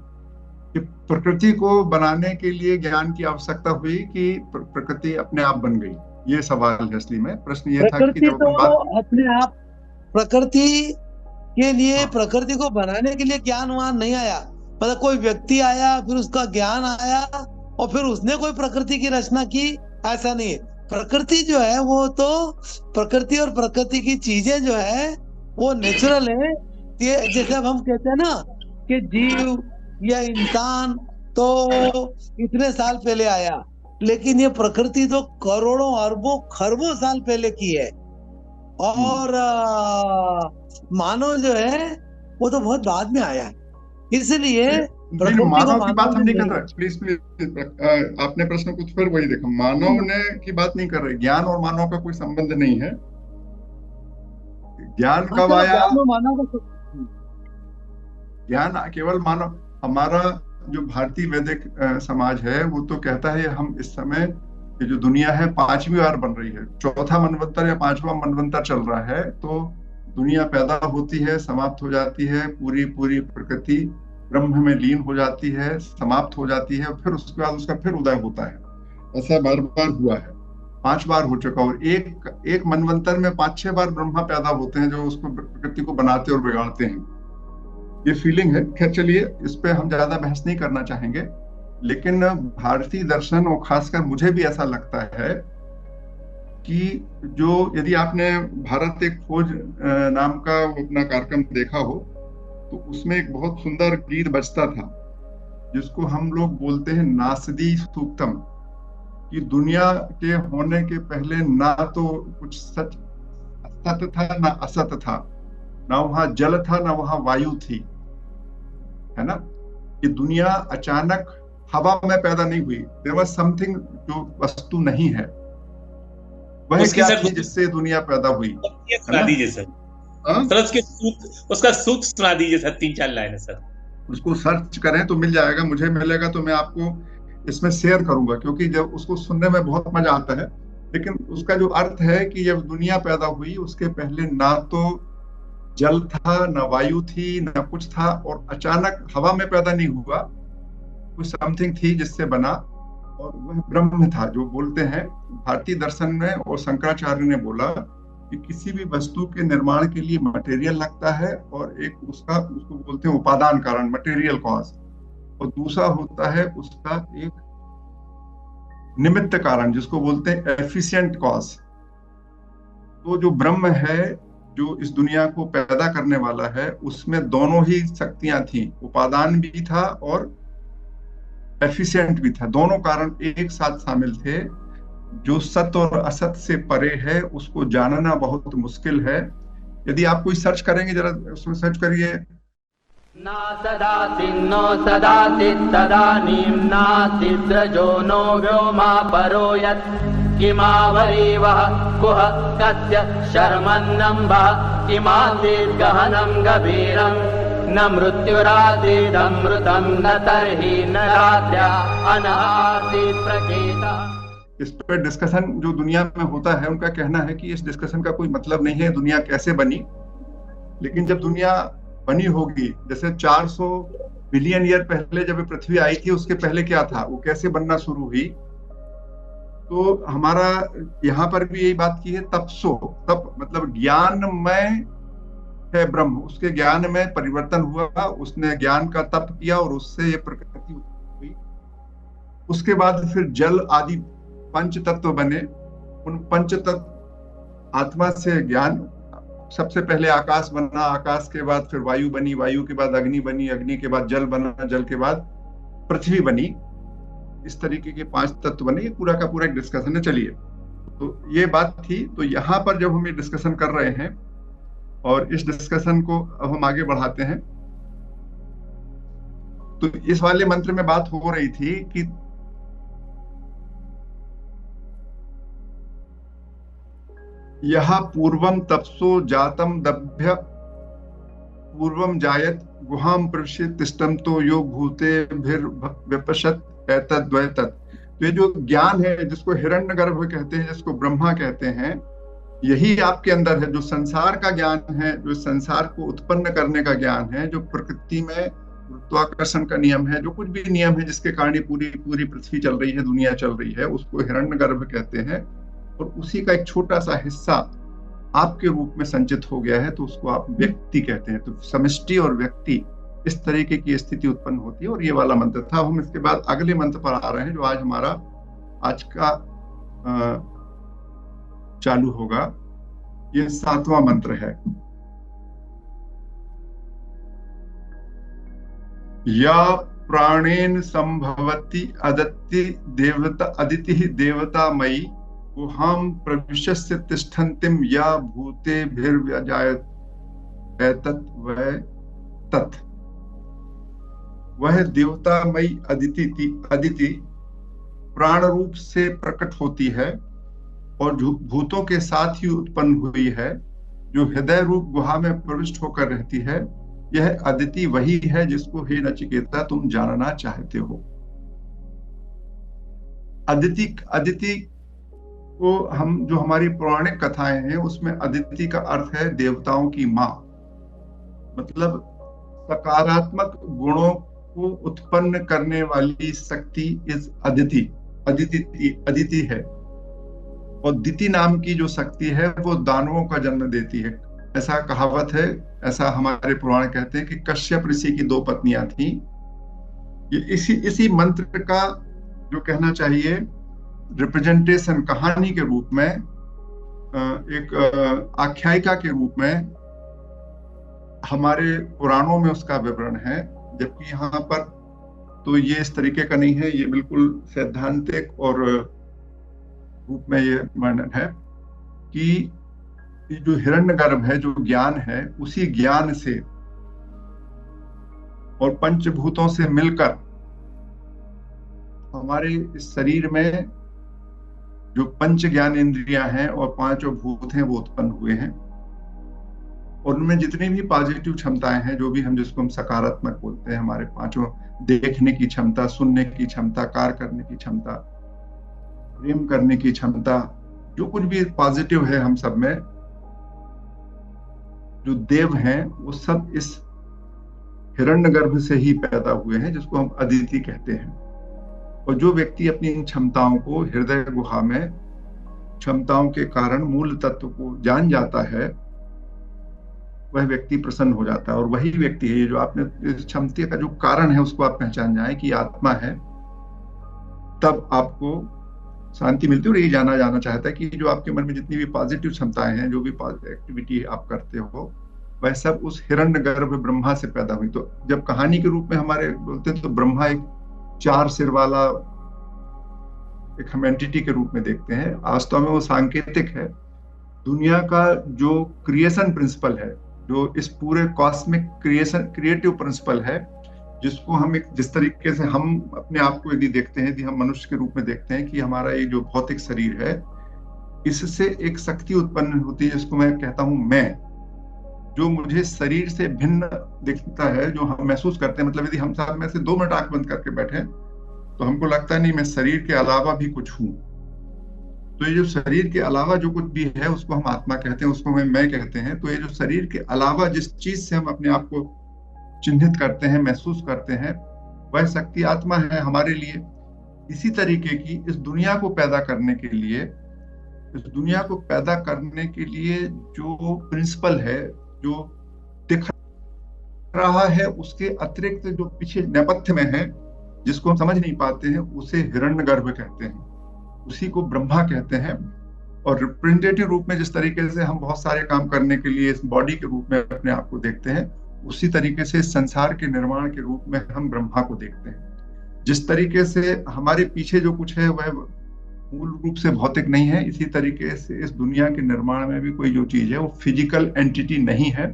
A: कि प्रकृति को बनाने के लिए ज्ञान की आवश्यकता हुई कि प्रकृति अपने आप बन गई? ये सवाल है असली में। प्रश्न ये था कि
E: प्रकृति
A: जब
E: तो
A: हम बात
E: अपने आप, प्रकृति के लिए,
A: हाँ,
E: प्रकृति को बनाने के लिए ज्ञान वहां नहीं आया। मतलब कोई व्यक्ति आया, फिर उसका ज्ञान आया, और फिर उसने कोई प्रकृति की रचना की, ऐसा नहीं है। प्रकृति जो है वो तो, प्रकृति और प्रकृति की चीजें जो है वो नेचुरल है। ये जैसे अब हम कहते हैं ना कि जीव या इंसान तो इतने साल पहले आया, लेकिन ये प्रकृति तो करोड़ों अरबों खरबों साल पहले की है। और मानव जो है वो तो बहुत बाद में आया है, इसलिए
A: नहीं,
E: प्रकृति को
A: मानव की बात
E: मानव
A: हम
E: ने
A: नहीं कर
E: नहीं।
A: रहे। प्लीज प्लीज, आपने प्रश्न कुछ फिर वही देखा। मानव ने की बात नहीं कर रहे। ज्ञान और मानव का कोई संबंध नहीं है। ज्ञान
E: हाँ
A: कब
E: चलो,
A: आया?
E: ज्ञान और मानव का
A: ज्ञान केवल मानव, हमारा जो भारतीय वैदिक समाज है वो तो कहता है हम इस समय, ये जो दुनिया है 5वीं बार बन रही है, 4था मनवंतर या 5वां मनवंतर चल रहा है। तो दुनिया पैदा होती है, समाप्त हो जाती है, पूरी पूरी प्रकृति ब्रह्म में लीन हो जाती है, समाप्त हो जाती है, फिर उसके बाद उसका फिर उदय होता है। ऐसा बार बार हुआ है, 5 बार हो चुका। और एक मनवंतर में 5-6 बार ब्रह्मा पैदा होते हैं जो उसको, प्रकृति को बनाते और बिगाड़ते हैं। ये फीलिंग है। खैर चलिए, इस पे हम ज्यादा बहस नहीं करना चाहेंगे। लेकिन भारतीय दर्शन, और खासकर मुझे भी ऐसा लगता है कि जो, यदि आपने भारत एक खोज नाम का वो अपना कार्यक्रम देखा हो, तो उसमें एक बहुत सुंदर गीत बजता था जिसको हम लोग बोलते हैं नासदी सूक्तम, कि दुनिया के होने के पहले ना तो कुछ सत था ना असत था, ना वहां जल था ना वहां वायु थी, है ना। ये दुनिया अचानक हवा में पैदा नहीं हुई। देयर वाज समथिंग, जो वस्तु नहीं है, वह
F: उसकी
A: क्या
F: सर
A: थी जिससे दुनिया पैदा हुई, है
F: सुना
A: ना।
F: दीजिए सर।
A: हाँ?
F: सर उसका सूत्र सुना दीजिए सर, 3-4 लाइन है सर।
A: उसको सर्च करें तो मिल जाएगा, मुझे मिलेगा तो मैं आपको इसमें शेयर करूंगा, क्योंकि जब उसको सुनने में बहुत मजा आता है। लेकिन उसका जो अर्थ है कि जब दुनिया पैदा हुई उसके पहले ना तो जल था, ना वायु थी, ना कुछ था, और अचानक हवा में पैदा नहीं हुआ, कुछ समथिंग थी जिससे बना, और वह ब्रह्म था। जो बोलते हैं भारतीय दर्शन में, और शंकराचार्य ने बोला कि किसी भी वस्तु के निर्माण के लिए मटेरियल लगता है, और एक उसको बोलते हैं उपादान कारण, मटेरियल कॉज, और दूसरा होता है उसका एक निमित्त कारण जिसको बोलते हैं एफिशिएंट कॉज। तो जो ब्रह्म है, जो इस दुनिया को पैदा करने वाला है, उसमें दोनों ही शक्तियां थी, उपादान भी था और एफिशिएंट भी था। दोनों कारण एक साथ शामिल थे। जो सत्य और असत से परे है उसको जानना बहुत मुश्किल है। यदि आप कोई सर्च करेंगे, जरा उसमें सर्च करिए,
G: ना सदासिन्नो सदासित् तदानीं नासिद्रजो नो व्योमा परो यत् किमावरीवः कुह कस्य शर्मन्नम्भः किमासीत् गहनं गभीरं न मृत्युरासीदमृतं न तर्हि न रात्र्या अनासीत् प्रकेतः।
A: इस पर डिस्कशन जो दुनिया में होता है, उनका कहना है कि इस डिस्कशन का कोई मतलब नहीं है दुनिया कैसे बनी। लेकिन जब दुनिया बनी होगी, जैसे 400 बिलियन ईयर पहले जब पृथ्वी आई थी, उसके पहले क्या था, वो कैसे बनना शुरू हुई, तो हमारा यहाँ पर भी यही बात की है। तप मतलब ज्ञानमय है ब्रह्म, उसके ज्ञान में परिवर्तन हुआ, उसने ज्ञान का तप किया और उससे ये प्रकृति हुई। उसके बाद फिर जल आदि पंच तत्व बने। उन पंच तत्व आत्मा से ज्ञान, सबसे पहले आकाश बना, आकाश के बाद फिर वायु बनी, वायु के बाद अग्नि बनी, अग्नि के बाद जल बना, जल के बाद पृथ्वी बनी। इस तरीके के 5 तत्व बने। ये पूरा का पूरा एक डिस्कशन है। चलिए, तो ये बात थी। तो यहाँ पर जब हम ये डिस्कशन कर रहे हैं, और इस डिस्कशन को अब हम आगे बढ़ाते हैं, तो इस वाले मंत्र में बात हो रही थी कि यह पूर्वम तपसो जातम दभ्य पूर्वम जायत गुहाम प्रविश्य तिष्ठम तो यो भूते विपशत एतद्वैतत्। तो ये जो ज्ञान है, जिसको हिरण्यगर्भ कहते हैं, जिसको ब्रह्मा कहते हैं, यही आपके अंदर है। जो संसार का ज्ञान है, जो संसार को उत्पन्न करने का ज्ञान है, जो प्रकृति में गुरुत्वाकर्षण का नियम है, जो कुछ भी नियम है जिसके कारण पूरी पूरी पृथ्वी चल रही है, दुनिया चल रही है, उसको हिरण्यगर्भ कहते हैं। और उसी का एक छोटा सा हिस्सा आपके रूप में संचित हो गया है, तो उसको आप व्यक्ति कहते हैं। तो समष्टि और व्यक्ति, इस तरीके की स्थिति उत्पन्न होती है। और ये वाला मंत्र था। हम इसके बाद अगले मंत्र पर आ रहे हैं, जो आज हमारा आज का चालू होगा। ये 7वां मंत्र है। या प्राणेन संभवति अदिति देवता मयि गुहां प्रविश्य तिष्ठन्तिम या भूतेभिर्व्यजायत तत्। वह देवतामयी अदिति प्राण रूप से प्रकट होती है और भूतों के साथ ही उत्पन्न हुई है, जो हृदय रूप गुहा में प्रविष्ट होकर रहती है। यह अदिति वही है जिसको हे नचिकेता तुम जानना चाहते हो। अदिति को हम, जो हमारी पौराणिक कथाएं हैं उसमें अदिति का अर्थ है देवताओं की माँ। मतलब सकारात्मक गुणों को उत्पन्न करने वाली शक्ति इस अदिति है। और दिति नाम की जो शक्ति है वो दानवों का जन्म देती है। ऐसा कहावत है, ऐसा हमारे पुराण कहते हैं कि कश्यप ऋषि की 2 पत्नियां थीं। ये इसी मंत्र का जो कहना चाहिए रिप्रेजेंटेशन कहानी के रूप में, एक आख्यायिका के रूप में हमारे पुराणों में उसका विवरण है। जबकि यहाँ पर तो ये इस तरीके का नहीं है, ये बिल्कुल सैद्धांतिक और रूप में ये वर्णन है कि जो हिरण्यगर्भ है, जो ज्ञान है, उसी ज्ञान से और पंचभूतों से मिलकर हमारे इस शरीर में जो पंच ज्ञान इंद्रियां हैं और 5 भूत हैं वो उत्पन्न हुए हैं। और उनमें जितनी भी पॉजिटिव क्षमताएं हैं, जो भी हम जिसको हम सकारात्मक बोलते हैं, हमारे 5 देखने की क्षमता, सुनने की क्षमता, कार्य करने की क्षमता, प्रेम करने की क्षमता, जो कुछ भी पॉजिटिव है हम सब में, जो देव हैं वो सब इस हिरण्यगर्भ से ही पैदा हुए हैं, जिसको हम अदिति कहते हैं। और जो व्यक्ति अपनी इन क्षमताओं को हृदय गुहा में क्षमताओं के कारण मूल तत्व को जान जाता है, वह व्यक्ति प्रसन्न हो जाता है। और वही व्यक्ति है, ये जो आपने इस क्षमता का जो कारण है उसको आप पहचान जाए कि आत्मा है, तब आपको शांति मिलती है। और ये जाना चाहता है कि जो आपके मन में जितनी भी पॉजिटिव क्षमताएं हैं, जो भी एक्टिविटी आप करते हो, वह सब उस हिरण्यगर्भ ब्रह्मा से पैदा हुई। तो जब कहानी के रूप में हमारे बोलते हैं तो ब्रह्मा एक 4 सिर वाला एक हम एंटिटी के रूप में देखते हैं। वास्तव में वो सांकेतिक है। दुनिया का जो क्रिएशन प्रिंसिपल है, जो इस पूरे कॉस्मिक क्रिएटिव प्रिंसिपल है, जिसको हम जिस तरीके से हम अपने आप को यदि देखते हैं, यदि हम मनुष्य के रूप में देखते हैं कि हमारा ये जो भौतिक शरीर है, इससे एक शक्ति उत्पन्न होती है जिसको मैं कहता हूं मैं, जो मुझे शरीर से भिन्न दिखता है, जो हम महसूस करते हैं। मतलब यदि हम सब में से 2 मिनट आंख बंद करके बैठे तो हमको लगता है नहीं, मैं शरीर के अलावा भी कुछ हूं। तो ये जो शरीर के अलावा जो कुछ भी है उसको हम आत्मा कहते हैं, उसको मैं कहते हैं। तो ये जो शरीर के अलावा जिस चीज से हम अपने आप को चिन्हित करते हैं, महसूस करते हैं, वह शक्ति आत्मा है हमारे लिए। इसी तरीके की इस दुनिया को पैदा करने के लिए जो प्रिंसिपल है, जो दिख रहा है, उसके अतिरिक्त जो पीछे नेपथ्य में है, जिसको हम समझ नहीं पाते हैं, उसे हिरण्यगर्भ कहते हैं, उसी को ब्रह्मा कहते हैं। और रिप्रेजेंटेटिव रूप में जिस तरीके से हम बहुत सारे काम करने के लिए इस बॉडी के रूप में अपने आप को देखते हैं, उसी तरीके से संसार के निर्माण के रूप में हम ब्रह्मा को देखते हैं। जिस तरीके से हमारे पीछे जो कुछ है वह मूल रूप से भौतिक नहीं है, इसी तरीके से इस दुनिया के निर्माण में भी कोई जो चीज है वो फिजिकल एंटिटी नहीं है,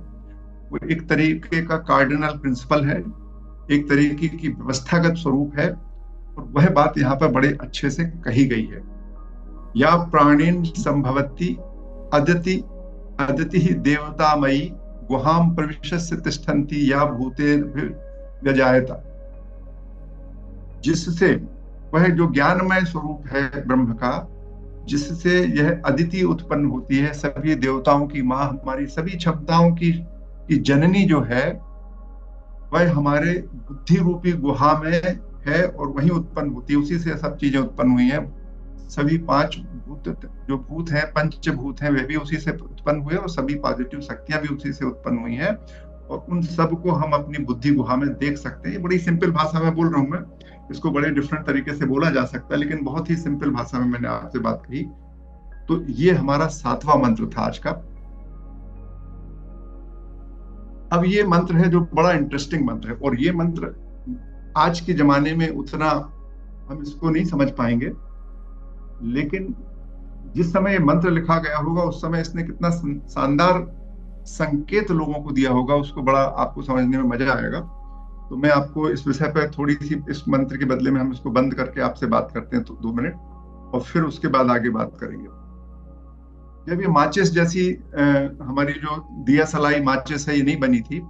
A: वो एक तरीके का कार्डिनल प्रिंसिपल है, एक तरीके की व्यवस्थागत स्वरूप है। और वह बात यहाँ पर बड़े अच्छे से कही गई है। या प्राणेन संभवति अदिति देवतामयी गुहां प्रविश्य तिष्ठन्ति या भूतेर्व्यजायत। जिससे वह जो ज्ञानमय स्वरूप है ब्रह्म का, जिससे यह अदिति उत्पन्न होती है, सभी देवताओं की माँ, हमारी सभी क्षमताओं की जननी जो है, वह हमारे बुद्धि रूपी गुहा में है और वही उत्पन्न होती है। उसी से सब चीजें उत्पन्न हुई हैं। सभी 5 जो भूत हैं, पंचभूत हैं, वे भी उसी से उत्पन्न हुए और सभी पॉजिटिव शक्तियां भी उसी से उत्पन्न हुई हैं, और उन सब को हम अपनी बुद्धि गुहा में देख सकते हैं। ये बड़ी सिंपल भाषा में बोल रहा हूं मैं, इसको बड़े डिफरेंट तरीके से बोला जा सकता है, लेकिन बहुत ही सिंपल भाषा में मैंने आपसे बात कही। तो ये हमारा 7वां मंत्र था आज का। अब ये मंत्र है जो बड़ा इंटरेस्टिंग मंत्र है, और ये मंत्र आज के जमाने में उतना हम इसको नहीं समझ पाएंगे, लेकिन जिस समय ये मंत्र लिखा गया होगा उस समय इसने कितना शानदार संकेत लोगों को दिया होगा, उसको बड़ा आपको समझने में मजा आएगा। तो मैं आपको इस विषय पर थोड़ी सी, इस मंत्र के बदले में हम इसको बंद करके आपसे बात करते हैं तो 2 मिनट, और फिर उसके बाद आगे बात करेंगे। जब ये माचिस जैसी हमारी जो दिया सलाई माचिस है, ये नहीं बनी थी,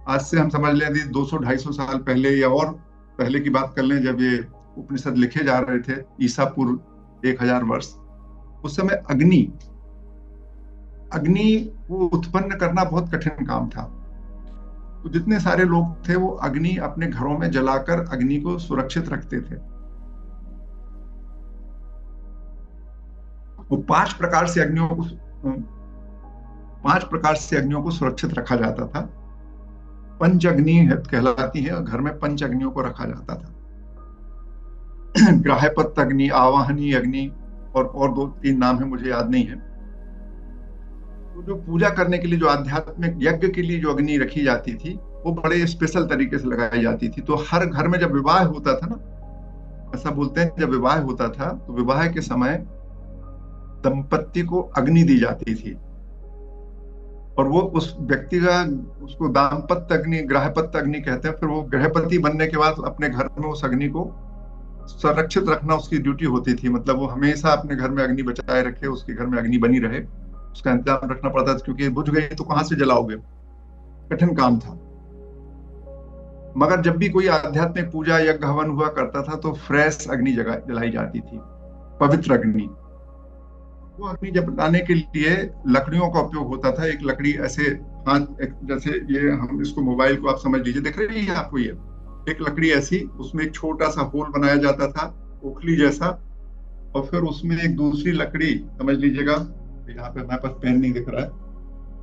A: आज से हम समझ लें 200-250 साल पहले या और पहले की बात कर लें, जब ये उपनिषद लिखे जा रहे थे, ईसा पूर्व 1000 वर्ष, उस समय अग्नि को उत्पन्न करना बहुत कठिन काम था। तो जितने सारे लोग थे वो अग्नि अपने घरों में जलाकर अग्नि को सुरक्षित रखते थे। वो 5 प्रकार से अग्नियों को सुरक्षित रखा जाता था। पंच अग्नि कहलाती है, और घर में पंच अग्नियों को रखा जाता था। ग्राह्यपत्त अग्नि, आवाहनी अग्नि, और 2-3 नाम है, मुझे याद नहीं है। तो जो पूजा करने के लिए, जो आध्यात्मिक यज्ञ के लिए जो अग्नि रखी जाती थी, वो बड़े स्पेशल तरीके से लगाई जाती थी। तो हर घर में जब विवाह होता था ना, ऐसा बोलते हैं, जब विवाह होता था तो विवाह के समय दंपत्ति को अग्नि दी जाती थी, और वो उस व्यक्ति का, उसको दाम्पत्य अग्नि, ग्राह्यपत्य अग्नि कहते हैं। फिर वो गृहपति बनने के बाद अपने घर में उस अग्नि को संरक्षित रखना उसकी ड्यूटी होती थी। मतलब वो हमेशा अपने घर में अग्नि बचाए रखे, उसके घर में अग्नि बनी रहे, उसका इंतजाम रखना पड़ता था, क्योंकि बुझ गई तो कहां से जलाओगे, कठिन काम था। मगर जब भी कोई आध्यात्मिक पूजा यज्ञ हवन हुआ करता था तो फ्रेश अग्नि जलाई जाती थी, पवित्र अग्नि। वो अग्नि जलाने के लिए लकड़ियों का उपयोग होता था। एक लकड़ी ऐसे हाथ, जैसे ये हम इसको मोबाइल को आप समझ लीजिए, दिख रही है आपको ये एक लकड़ी ऐसी, उसमें एक छोटा सा होल बनाया जाता था, ओखली जैसा, और फिर उसमें एक दूसरी लकड़ी, समझ लीजिएगा, यहाँ पे हमारे पास पेन नहीं दिख रहा है,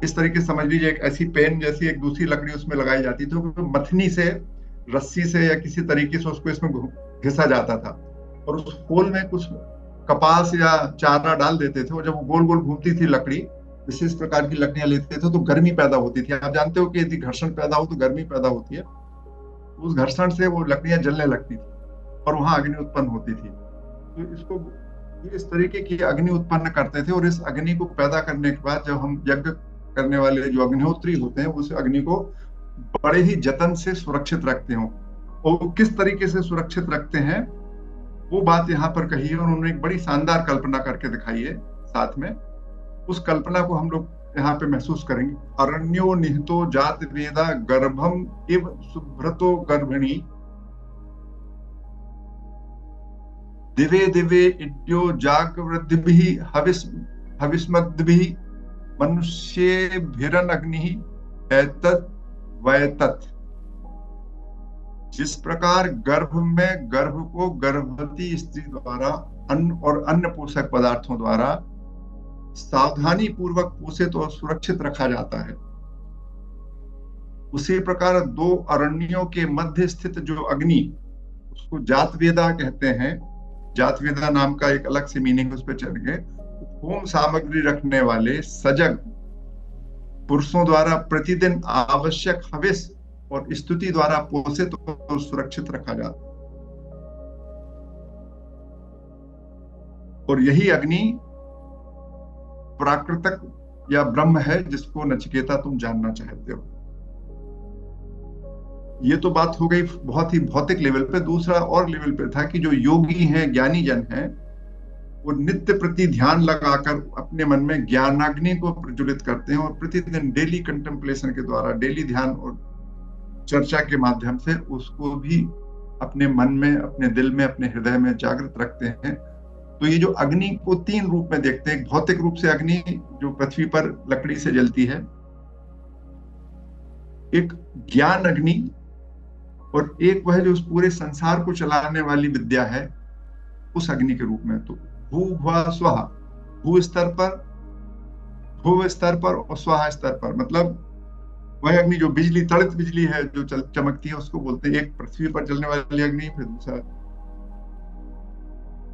A: इस तरीके से समझ लीजिए, एक ऐसी पेन जैसी एक दूसरी लकड़ी उसमें लगाई जाती थी। तो मथनी से, रस्सी से या किसी तरीके से उसको इसमें घिसा जाता था, और उस होल में कुछ कपास या चारा डाल देते थे, और जब वो गोल गोल घूमती थी लकड़ी, विशेष प्रकार की लकड़ियां लेते थे, तो गर्मी पैदा होती थी। आप जानते हो कि यदि घर्षण पैदा हो तो गर्मी पैदा होती है, उस घर्षण से वो लकड़ियां जलने लगती थी और वहां अग्नि उत्पन्न होती थी। तो इसको इस तरीके की अग्नि उत्पन्न करते थे, और इस अग्नि को पैदा करने के बाद जब हम यज्ञ करने वाले जो अग्निहोत्री होते हैं, उस अग्नि को बड़े ही जतन से सुरक्षित रखते हो। और किस तरीके से सुरक्षित रखते हैं वो बात यहाँ पर कही है, और उन्होंने एक बड़ी शानदार कल्पना करके दिखाई है साथ में। उस कल्पना को हम लोग यहाँ पे महसूस करेंगे। अरण्यो निहितो जात वेदा गर्भम इव सुभ्रतो गर्भिणी दिवे दिवे इड्यो जागवृद्धिभिः हविष्मद्भिः मनुष्येभिरन अग्निः एतत् वैतत्। जिस प्रकार गर्भ में गर्भ को गर्भवती स्त्री द्वारा अन्न और अन्य पोषक पदार्थों द्वारा सावधानी पूर्वक पोषित और सुरक्षित रखा जाता है, उसी प्रकार 2 अरण्यों के मध्य स्थित जो अग्नि, उसको जातवेदा कहते हैं। जातवेदा नाम का एक अलग से मीनिंग उस पर चलेंगे। होम सामग्री रखने वाले सजग पुरुषों द्वारा प्रतिदिन आवश्यक हविष और स्तुति द्वारा पोषित और सुरक्षित रखा जाता है। और यही अग्नि प्राकृतिक या ब्रह्म है, जिसको नचिकेता तुम जानना चाहते हो। ये तो बात हो गई बहुत ही भौतिक लेवल पे। दूसरा और लेवल पे था कि जो योगी हैं, ज्ञानी जन हैं, वो नित्य प्रति ध्यान लगाकर अपने मन में ज्ञानाग्नि को प्रज्वलित करते हैं, और प्रतिदिन डेली कंटेम्पलेशन के द्वारा, डेली ध्यान और चर्चा के माध्यम से उसको भी अपने मन में, अपने दिल में, अपने हृदय में जागृत रखते हैं। तो ये जो अग्नि को 3 रूप में देखते हैं। एक भौतिक रूप से अग्नि जो पृथ्वी पर लकड़ी से जलती है, एक ज्ञान अग्नि, और एक वह जो उस पूरे संसार को चलाने वाली विद्या है, उस अग्नि के रूप में। तो भू भुव स्वः, भू स्तर पर, भू स्तर पर और स्वाहा स्तर पर, मतलब वह अग्नि जो बिजली, तड़ित बिजली है जो चमकती है उसको बोलते हैं। एक पृथ्वी पर जलने वाली अग्नि, फिर दूसरा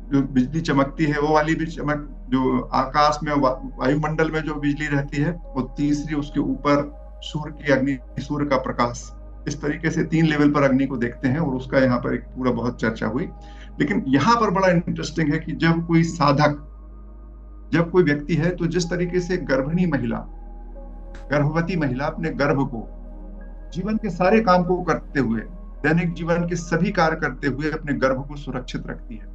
A: जो बिजली चमकती है वो वाली भी चमक, जो आकाश में वायुमंडल में जो बिजली रहती है, और तीसरी उसके ऊपर सूर्य की अग्नि, सूर्य का प्रकाश। इस तरीके से 3 लेवल पर अग्नि को देखते हैं, और उसका यहाँ पर एक पूरा बहुत चर्चा हुई। लेकिन यहाँ पर बड़ा इंटरेस्टिंग है कि जब कोई साधक, जब कोई व्यक्ति है, तो जिस तरीके से गर्भिणी महिला, गर्भवती महिला अपने गर्भ को जीवन के सारे काम को करते हुए, दैनिक जीवन के सभी कार्य करते हुए अपने गर्भ को सुरक्षित रखती है,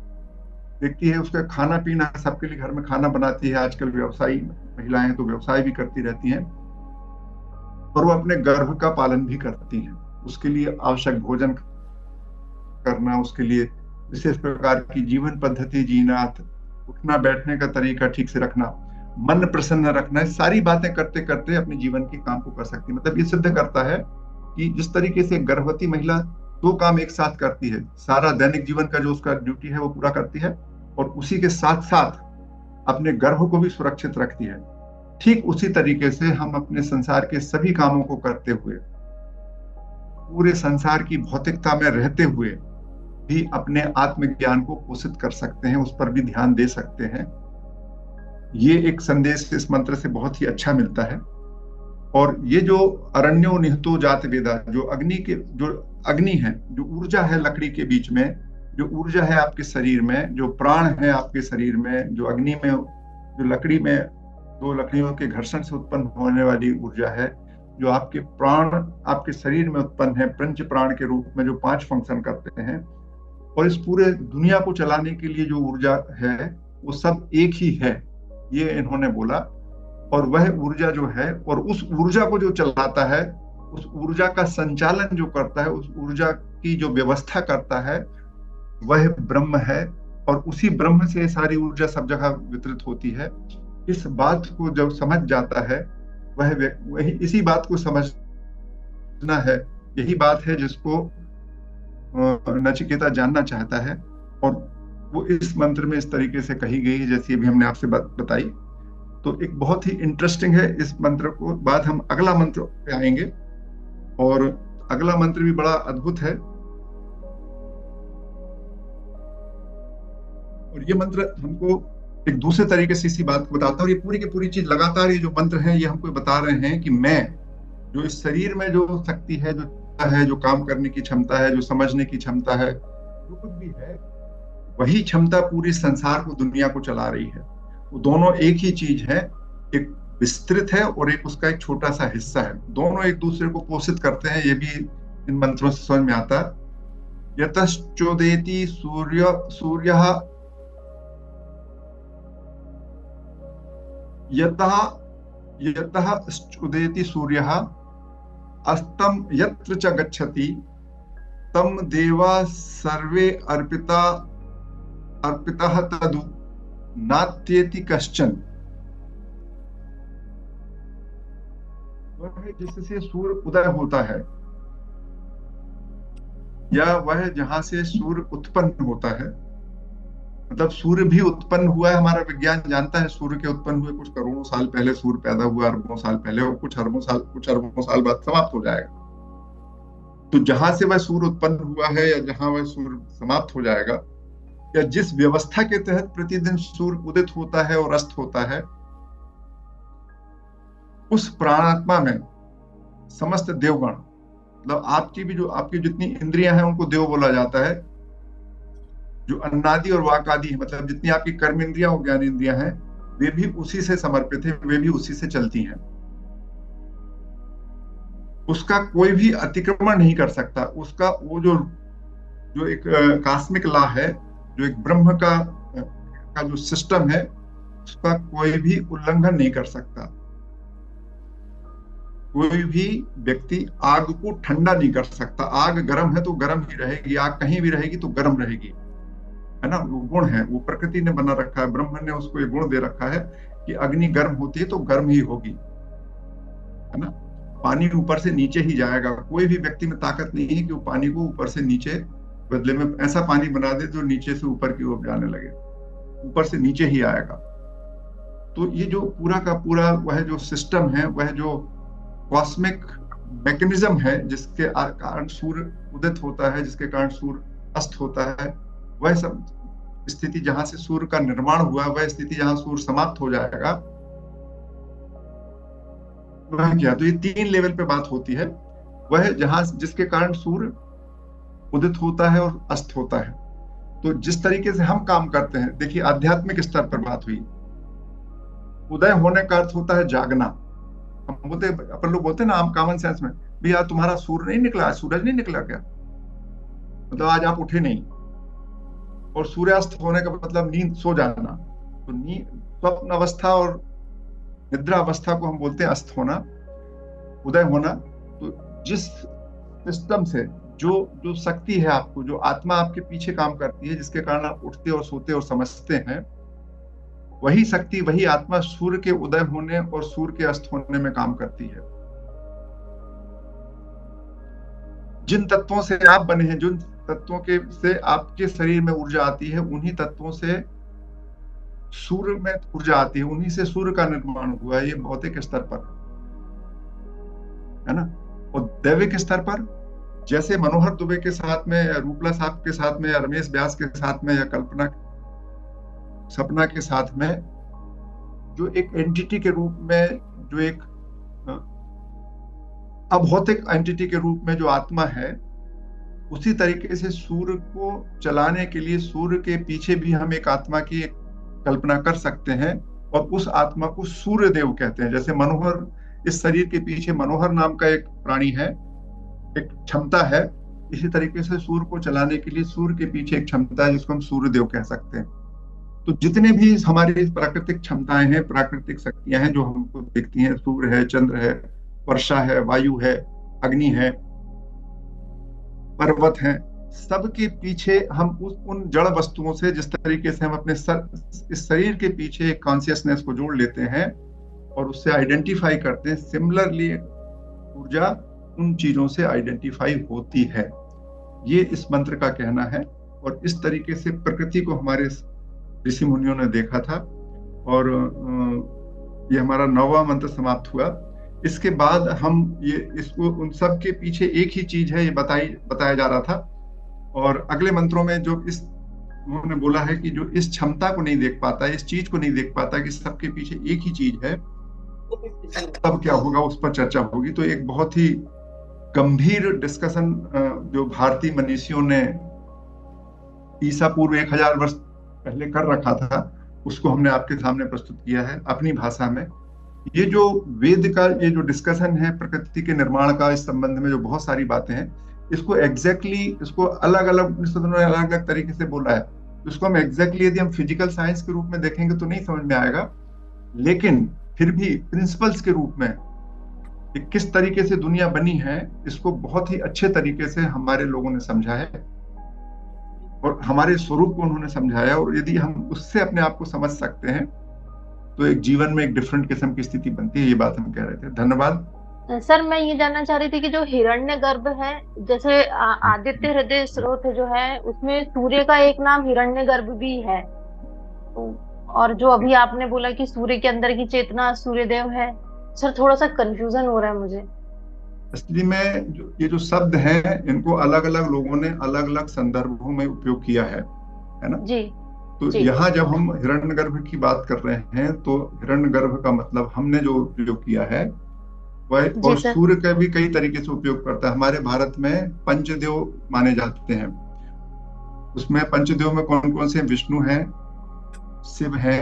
A: देखती है, उसका खाना पीना, सबके लिए घर में खाना बनाती है। आजकल व्यवसायी महिलाएं तो व्यवसाय भी करती रहती हैं, और वो अपने गर्भ का पालन भी करती हैं। उसके लिए आवश्यक भोजन करना, उसके लिए विशेष प्रकार की जीवन पद्धति जीना, उठना बैठने का तरीका ठीक से रखना, मन प्रसन्न रखना, सारी बातें करते करते अपने जीवन के काम को कर सकती है। मतलब ये सिद्ध करता है कि जिस तरीके से गर्भवती महिला 2 काम एक साथ करती है, सारा दैनिक जीवन का जो उसका ड्यूटी है वो पूरा करती है, और उसी के साथ साथ अपने गर्भ को भी सुरक्षित रखती है, ठीक उसी तरीके से हम अपने संसार के सभी कामों को करते हुए, पूरे संसार की भौतिकता में रहते हुए भी अपने आत्मज्ञान को पोषित कर सकते हैं, उस पर भी ध्यान दे सकते हैं। ये एक संदेश इस मंत्र से बहुत ही अच्छा मिलता है। और ये जो अरण्यो निहतो जात वेदा, जो अग्नि है, जो ऊर्जा है लकड़ी के बीच में, जो ऊर्जा है आपके शरीर में, जो प्राण है आपके शरीर में, जो अग्नि में, जो लकड़ी में 2 लकड़ियों के घर्षण से उत्पन्न होने वाली ऊर्जा है, जो आपके प्राण आपके शरीर में उत्पन्न है, पंच प्राण के रूप में जो 5 फंक्शन करते हैं, और इस पूरे दुनिया को चलाने के लिए जो ऊर्जा है वो सब एक ही है, ये इन्होंने बोला। और वह ऊर्जा जो है, और उस ऊर्जा को जो चलाता है, उस ऊर्जा का संचालन जो करता है, उस ऊर्जा की जो व्यवस्था करता है, वह ब्रह्म है। और उसी ब्रह्म से सारी ऊर्जा सब जगह वितरित होती है। इस बात को जब समझ जाता है, वही इसी बात को समझना है, यही बात है जिसको नचिकेता जानना चाहता है, और वो इस मंत्र में इस तरीके से कही गई है जैसी अभी हमने आपसे बताई। तो एक बहुत ही इंटरेस्टिंग है इस मंत्र को। बाद हम अगला मंत्र पे आएंगे, और अगला मंत्र भी बड़ा अद्भुत है। और ये मंत्र हमको एक दूसरे तरीके से इसी बात को बताता है। और ये पूरी की पूरी चीज लगातार, ये जो मंत्र हैं ये हमको बता रहे हैं कि मैं, जो इस शरीर में जो शक्ति है, जो काम करने की क्षमता है, जो समझने की क्षमता है, जो कुछ भी है, वही क्षमता पूरी संसार को, दुनिया को चला रही है। वो दोनों एक ही चीज है, एक विस्तृत है और एक उसका एक छोटा सा हिस्सा है। दोनों एक दूसरे को पोषित करते हैं। ये भी इन मंत्रों से समझ में आता है। यतश्चोदेति सूर्यः यतः उदेति सूर्यः अस्तम यत्र च गच्छति तम देवा सर्वे अर्पितः तदु नात्येति कश्चन। वह जिससे सूर्य उदय होता है, या वह जहां से सूर्य उत्पन्न होता है, मतलब सूर्य भी उत्पन्न हुआ है। हमारा विज्ञान जानता है सूर्य के उत्पन्न हुए कुछ करोड़ों साल पहले सूर्य पैदा हुआ, अरबों साल पहले, और कुछ अरबों साल बाद समाप्त हो जाएगा। तो जहां से वह सूर्य उत्पन्न हुआ है, या जहां वह सूर्य समाप्त हो जाएगा, या जिस व्यवस्था के तहत प्रतिदिन सूर्य उदित होता है और अस्त होता है, उस प्राणात्मा में समस्त देवगण, मतलब आपकी जितनी इंद्रियां हैं उनको देव बोला जाता है। जो अन्नादि और वाकादि है, मतलब जितनी आपकी कर्म इंद्रियां और ज्ञान इंद्रियां हैं, वे भी उसी से समर्पित है, वे भी उसी से चलती हैं। उसका कोई भी अतिक्रमण नहीं कर सकता। उसका वो जो एक कॉस्मिक लॉ है, जो एक ब्रह्म का जो सिस्टम है, उसका कोई भी उल्लंघन नहीं कर सकता। कोई भी व्यक्ति आग को ठंडा नहीं कर सकता। आग गर्म है तो गर्म ही रहेगी, आग कहीं भी रहेगी तो गर्म रहेगी, है ना। वो गुण है, वो प्रकृति ने बना रखा है, ब्रह्म ने उसको ये गुण दे रखा है कि अग्नि गर्म होती है तो गर्म ही होगी, है ना। पानी ऊपर से नीचे ही जाएगा। कोई भी व्यक्ति में ताकत नहीं है कि वो पानी को ऊपर से नीचे बदले में ऐसा पानी बना दे जो नीचे से ऊपर की ओर जाने लगे। ऊपर से नीचे ही आएगा। तो ये जो पूरा का पूरा वह जो सिस्टम है, वह जो कॉस्मिक मैकेनिज्म है जिसके कारण सूर्य उदित होता है, जिसके कारण सूर्य अस्त होता है, वह सब स्थिति जहां से सूर्य का निर्माण हुआ, वह स्थिति जहां सूर्य समाप्त हो जाएगा, वह क्या, तो ये 3 लेवल पे बात होती है। वह जहां जिसके कारण सूर्य उदित होता है और अस्त होता है। तो जिस तरीके से हम काम करते हैं, देखिए आध्यात्मिक स्तर पर बात हुई, उदय होने का अर्थ होता है जागना। हम बोलते, अपन लोग बोलते हैं ना आम कॉमन सेंस में, भैया तुम्हारा सूर्य नहीं निकला, सूरज नहीं निकला क्या, मतलब आज आप उठे नहीं। और सूर्यास्त होने का मतलब नींद, सो जाना। तो स्वप्न अवस्था और निद्रा अवस्था को हम बोलते हैं अस्त होना, उदय होना। तो जिस सिस्टम से जो शक्ति है आपको, जो आत्मा आपके पीछे काम करती है, जिसके कारण आप उठते और सोते और समझते हैं, वही शक्ति, वही आत्मा सूर्य के उदय होने और सूर्य के अस्त होने में काम करती है। जिन तत्वों से आप बने हैं, जिन तत्वों के से आपके शरीर में ऊर्जा आती है, उन्हीं तत्वों से सूर्य में ऊर्जा आती है, उन्हीं से सूर्य का निर्माण हुआ है। ये भौतिक स्तर पर है ना। और दैविक स्तर पर, जैसे मनोहर दुबे के साथ में, या रूपला साहब के साथ में, या रमेश व्यास के साथ में, या कल्पना सपना के साथ में, जो एक एंटिटी के रूप में, जो एक अभौतिक एंटिटी के रूप में जो आत्मा है, उसी तरीके से सूर्य को चलाने के लिए सूर्य के पीछे भी हम एक आत्मा की एक कल्पना कर सकते हैं, और उस आत्मा को सूर्य देव कहते हैं। जैसे मनोहर, इस शरीर के पीछे मनोहर नाम का एक प्राणी है, एक क्षमता है, इसी तरीके से सूर्य को चलाने के लिए सूर्य के पीछे एक क्षमता है जिसको हम सूर्य देव कह सकते हैं। तो जितने भी हमारी प्राकृतिक क्षमताएं हैं, प्राकृतिक शक्तियां हैं जो हमको दिखती हैं, सूर्य है, चंद्र है, वर्षा है, वायु है, अग्नि है, पर्वत है, सबके पीछे हम उन जड़ वस्तुओं से, जिस तरीके से हम अपने इस शरीर के पीछे एक कॉन्शियसनेस को जोड़ लेते हैं और उससे आइडेंटिफाई करते हैं, सिमिलरली ऊर्जा उन चीजों से आइडेंटिफाई होती है। ये इस मंत्र का कहना है। और इस तरीके से प्रकृति को हमारे ऋषि मुनियों ने देखा था। और ये हमारा 9वां मंत्र समाप्त हुआ। इसके बाद हम इसको, उन सब के पीछे एक ही चीज है, ये बताया जा रहा था। और अगले मंत्रों में जो उन्होंने बोला है कि जो इस क्षमता को नहीं देख पाता, इस चीज को नहीं देख पाता कि सबके पीछे एक ही चीज है, तब क्या होगा, उस पर चर्चा होगी। तो एक बहुत ही गंभीर डिस्कशन जो भारतीय मनीषियों ने ईसा पूर्व 1000 वर्ष पहले कर रखा था, उसको हमने आपके सामने प्रस्तुत किया है अपनी भाषा में। ये जो वेद का ये जो डिस्कशन है प्रकृति के निर्माण का, इस संबंध में जो बहुत सारी बातें हैं, इसको इसको अलग अलग तरीके से बोला है। इसको हम यदि हम फिजिकल साइंस के रूप में देखेंगे तो नहीं समझ में आएगा, लेकिन फिर भी प्रिंसिपल्स के रूप में कि किस तरीके से दुनिया बनी है, इसको बहुत ही अच्छे तरीके से हमारे लोगों ने समझा है और हमारे स्वरूप को उन्होंने समझाया। और यदि हम उससे अपने आप को समझ सकते हैं तो एक जीवन में एक डिफरेंट किस्म की स्थिति बनती है। ये बात हम कह रहे थे। धन्यवाद।
B: सर, मैं ये जानना चाह रही थी कि जो हिरण्यगर्भ है, जैसे आदित्य हृदय स्रोत जो है, उसमें सूर्य का एक नाम हिरण्यगर्भ भी है। और जो अभी आपने बोला कि सूर्य के अंदर की चेतना सूर्यदेव है, सर थोड़ा सा कंफ्यूजन हो रहा है मुझे।
A: असली में ये जो शब्द हैं, इनको अलग अलग लोगों ने अलग अलग संदर्भों में उपयोग किया है ना
B: जी।
A: तो यहाँ जब हम हिरण्यगर्भ की बात कर रहे हैं, तो हिरण्यगर्भ का मतलब हमने जो उपयोग किया है वह, और सूर्य का भी कई तरीके से उपयोग करता है। हमारे भारत में पंचदेव माने जाते हैं। उसमें पंचदेव में कौन कौन से? विष्णु है, शिव है,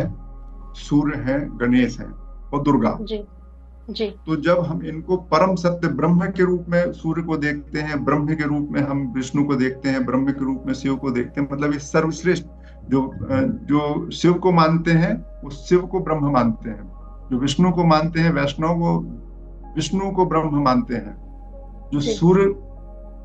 A: सूर्य है, गणेश है और दुर्गा
B: जी।
A: तो जब हम इनको परम सत्य ब्रह्म के रूप में सूर्य को देखते हैं, ब्रह्म के रूप में हम विष्णु को देखते हैं, ब्रह्म के रूप में शिव को देखते हैं, मतलब इस सर्वश्रेष्ठ जो शिव को मानते हैं वो शिव को ब्रह्म मानते हैं, जो विष्णु को मानते हैं वैष्णव को विष्णु को ब्रह्म मानते हैं, जो सूर्य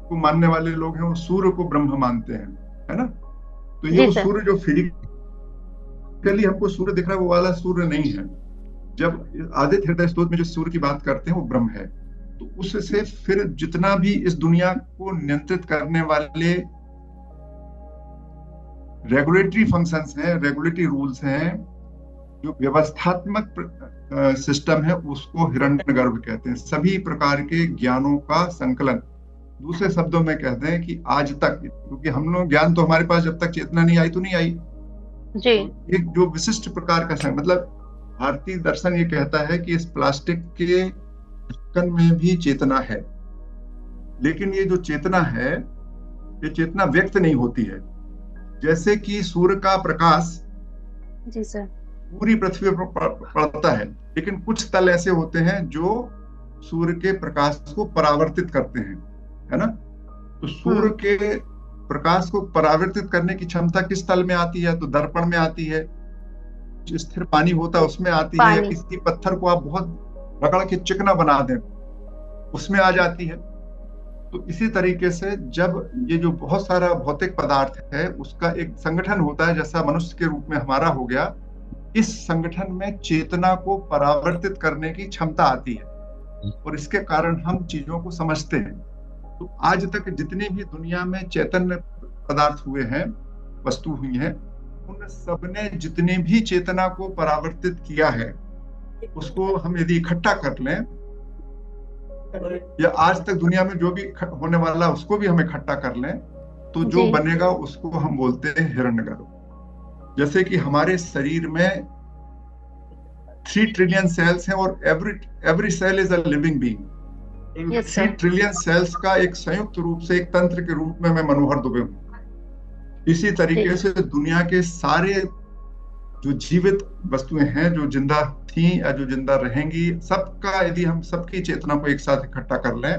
A: को मानने वाले लोग हैं वो सूर्य को ब्रह्म मानते हैं, है ना। तो ये सूर्य जो फिजिकली हमको सूर्य दिख रहा है वो वाला सूर्य नहीं है। जब आदित्य हृदय स्रोत में जो सूर्य की बात करते हैं वो ब्रह्म है। तो उससे फिर जितना भी इस दुनिया को नियंत्रित करने वाले रेगुलेटरी फंक्शंस हैं, रेगुलेटरी रूल्स हैं, जो व्यवस्थात्मक सिस्टम है, उसको हिरण्यगर्भ कहते हैं। सभी प्रकार के ज्ञानों का संकलन, दूसरे शब्दों में कहते हैं कि आज तक, क्योंकि हम लोग ज्ञान तो हमारे पास जब तक चेतना नहीं आई तो नहीं आई
B: जी।
A: तो एक जो विशिष्ट प्रकार का मतलब भारतीय दर्शन ये कहता है कि इस प्लास्टिक के ढक्कन में भी चेतना है, लेकिन ये जो चेतना है, ये चेतना व्यक्त नहीं होती है। जैसे कि सूर्य का प्रकाश
B: जी सर
A: पूरी पृथ्वी पर पड़ता है, लेकिन कुछ तल ऐसे होते हैं जो सूर्य के प्रकाश को परावर्तित करते हैं, है ना। तो सूर्य के प्रकाश को परावर्तित करने की क्षमता किस तल में आती है? तो दर्पण में आती है, जो स्थिर पानी होता है उसमें आती है, या किसी पत्थर को आप बहुत रगड़ के चिकना बना दें उसमें आ जाती है। तो इसी तरीके से जब ये जो बहुत सारा भौतिक पदार्थ है उसका एक संगठन होता है, जैसा मनुष्य के रूप में हमारा हो गया, इस संगठन में चेतना को परावर्तित करने की क्षमता आती है और इसके कारण हम चीजों को समझते हैं। तो आज तक जितने भी दुनिया में चैतन्य पदार्थ हुए हैं, वस्तु हुई हैं, उन सब ने जितने भी चेतना को परावर्तित किया है उसको हम यदि इकट्ठा कर लें, या आज तक दुनिया में जो भी होने वाला उसको भी हम इकट्ठा कर लें, तो जो बनेगा उसको हम बोलते हैं हिरण्यगर्भ। जैसे कि हमारे शरीर में 3 ट्रिलियन सेल्स हैं और every cell is a living being. 3 trillion cells का एक संयुक्त रूप से एक तंत्र के रूप में मैं मनोहर दुबे हूँ। इसी तरीके से दुनिया के सारे जो जीवित वस्तुएं हैं, जो जिंदा थी या जो जिंदा रहेंगी, सबका यदि हम सबकी चेतना को एक साथ इकट्ठा कर लें,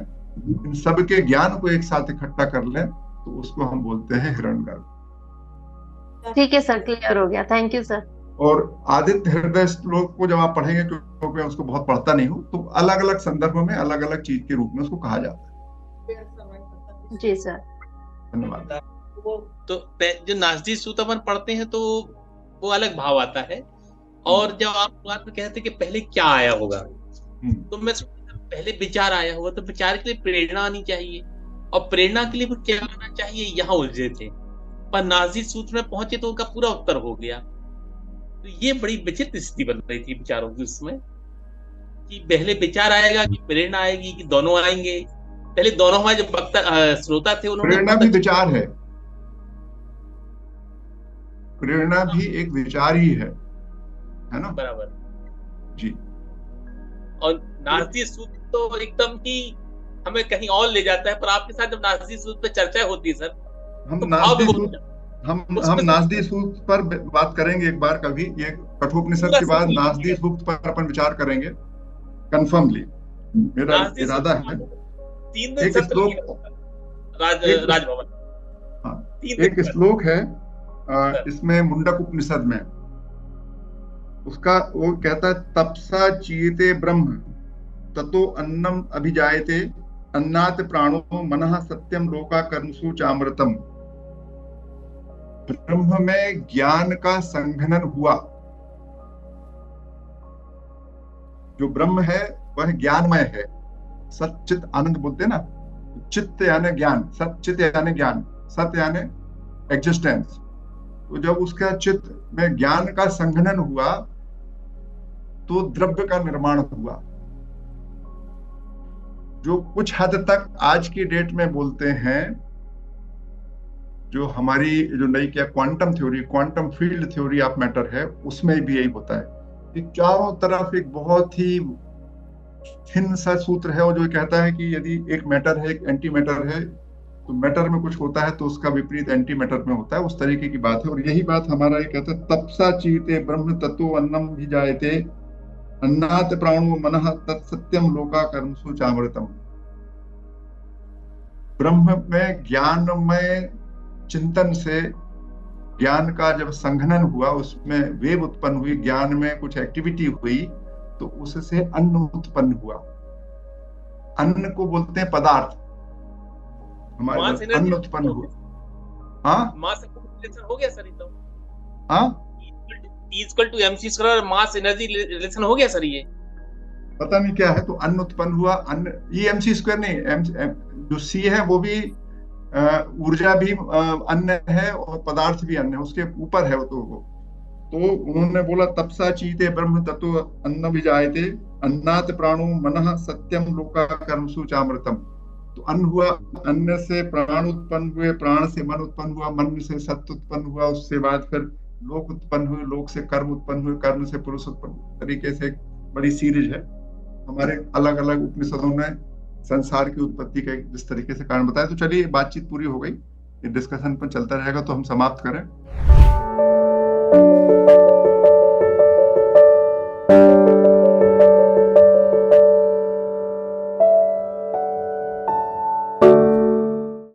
A: इन सबके ज्ञान को एक साथ इकट्ठा कर लें, तो उसको हम बोलते हैं हिरण्यगर्भ।
B: ठीक है सर, क्लियर हो गया, थैंक यू सर।
A: और आदित्य हृदय श्लोक को जब आप पढ़ेंगे, क्योंकि मैं उसको बहुत पढ़ता नहीं हूँ, तो अलग अलग संदर्भों में अलग अलग चीज के रूप में उसको कहा जाता है।
B: जी सर,
A: धन्यवाद।
F: तो जो नासदी सूत्र अपन पढ़ते हैं तो वो अलग भाव आता है, और जब आप बात में कहते हैं कि पहले क्या आया होगा, तो मैं सोचता पहले विचार आया होगा, तो विचार के लिए प्रेरणा आनी चाहिए, और प्रेरणा के लिए वो क्या आना चाहिए, यहाँ उलझे थे। पर नासदी सूत्र में पहुंचे तो उनका पूरा उत्तर हो गया। तो ये बड़ी विचित्र स्थिति बन रही थी विचारों की उसमें, कि पहले विचार आएगा कि प्रेरणा आएगी, कि दोनों आएंगे। पहले दोनों हमारे जो वक्ता श्रोता थे उन्होंने,
A: प्रेरणा भी विचार है, प्रेरणा भी एक विचार ही है ना।
F: बराबर
A: जी।
F: और नासदी सूत्र तो एकदम ही हमें कहीं और ले जाता है, पर आपके साथ जब नासदी सूत्र पे चर्चा होती है सर,
A: हम नासदी सूक्त पर बात करेंगे एक बार कभी। ये कठोपनिषद के बाद नासदी सूक्त पर अपन विचार करेंगे कंफर्मली, मेरा इरादा है। एक श्लोक,
F: राजभवन,
A: एक श्लोक है इसमें मुंडक उपनिषद में, उसका वो कहता है, तपसा चीयते ब्रह्म ततो अन्नम अभिजायते अन्नात् प्राणो मनः सत्यम लोका कर्मसु चामृतम। ब्रह्म में ज्ञान का संघनन हुआ। जो ब्रह्म है वह ज्ञानमय है, सच्चित आनंद बोलते ना, चित्त यानी ज्ञान, सच्चित यानी ज्ञान, सत्य यानी एग्जिस्टेंस। तो जब उसका चित्त में ज्ञान का संघनन हुआ तो द्रव्य का निर्माण हुआ, जो कुछ हद तक आज की डेट में बोलते हैं, जो हमारी जो नई क्या quantum theory, quantum field theory of matter है, उसमें भी यही होता है कि चारों तरफ एक बहुत ही थिन सा सूत्र है, और जो कहता है कि यदि एक मैटर है, एक एंटी मैटर है, तो मैटर में कुछ होता है तो उसका विपरीत एंटी मैटर में होता है, उस तरीके की बात है। और यही बात हमारा ये कहता है, तपसा चीते ब्रह्म तत्व अन्नम भी जायते अन्नात् प्राणो मनः तत्सत्यम लोका कर्मसु चामृतम। ब्रह्म में ज्ञानमय चिंतन से ज्ञान का जब संघनन हुआ, उसमें वेव उत्पन्न हुई, ज्ञान में कुछ एक्टिविटी हुई, तो उससे अन्न उत्पन्न हुआ। अन्न को बोलते हैं पदार्थ, हमारे अन्न उत्पन्न हुआ। हाँ,
F: मास रिलेशन हो गया सर, ये तो
A: हाँ,
F: E=mc² मास एनर्जी रिलेशन हो गया सर। ये
A: पता नहीं क्या है, तो अन्न उत्पन्न हुआ। अन्न E mc² नहीं, जो C है वो भी ऊर्जा भी अन्न है और पदार्थ भी अन्न है, उसके ऊपर है तो उन्होंने बोला तपसा चीते ब्रह्म तत्व अन्न विजायते अन्नात प्राणो मनः सत्यम लोका कर्मसु चामृतम। तो अन्न हुआ, अन्न से प्राण उत्पन्न हुए, प्राण से मन उत्पन्न हुआ, मन से सत्य उत्पन्न हुआ, उससे बाद फिर लोक उत्पन्न हुए, लोक से कर्म उत्पन्न हुए, कर्म से पुरुष उत्पन्न। तरीके से एक बड़ी सीरीज है हमारे अलग अलग उपनिषदों में संसार की उत्पत्ति का जिस तरीके से कारण बताया। तो चलिए बातचीत पूरी हो गई, ये डिस्कशन पर चलता रहेगा, तो हम समाप्त करें।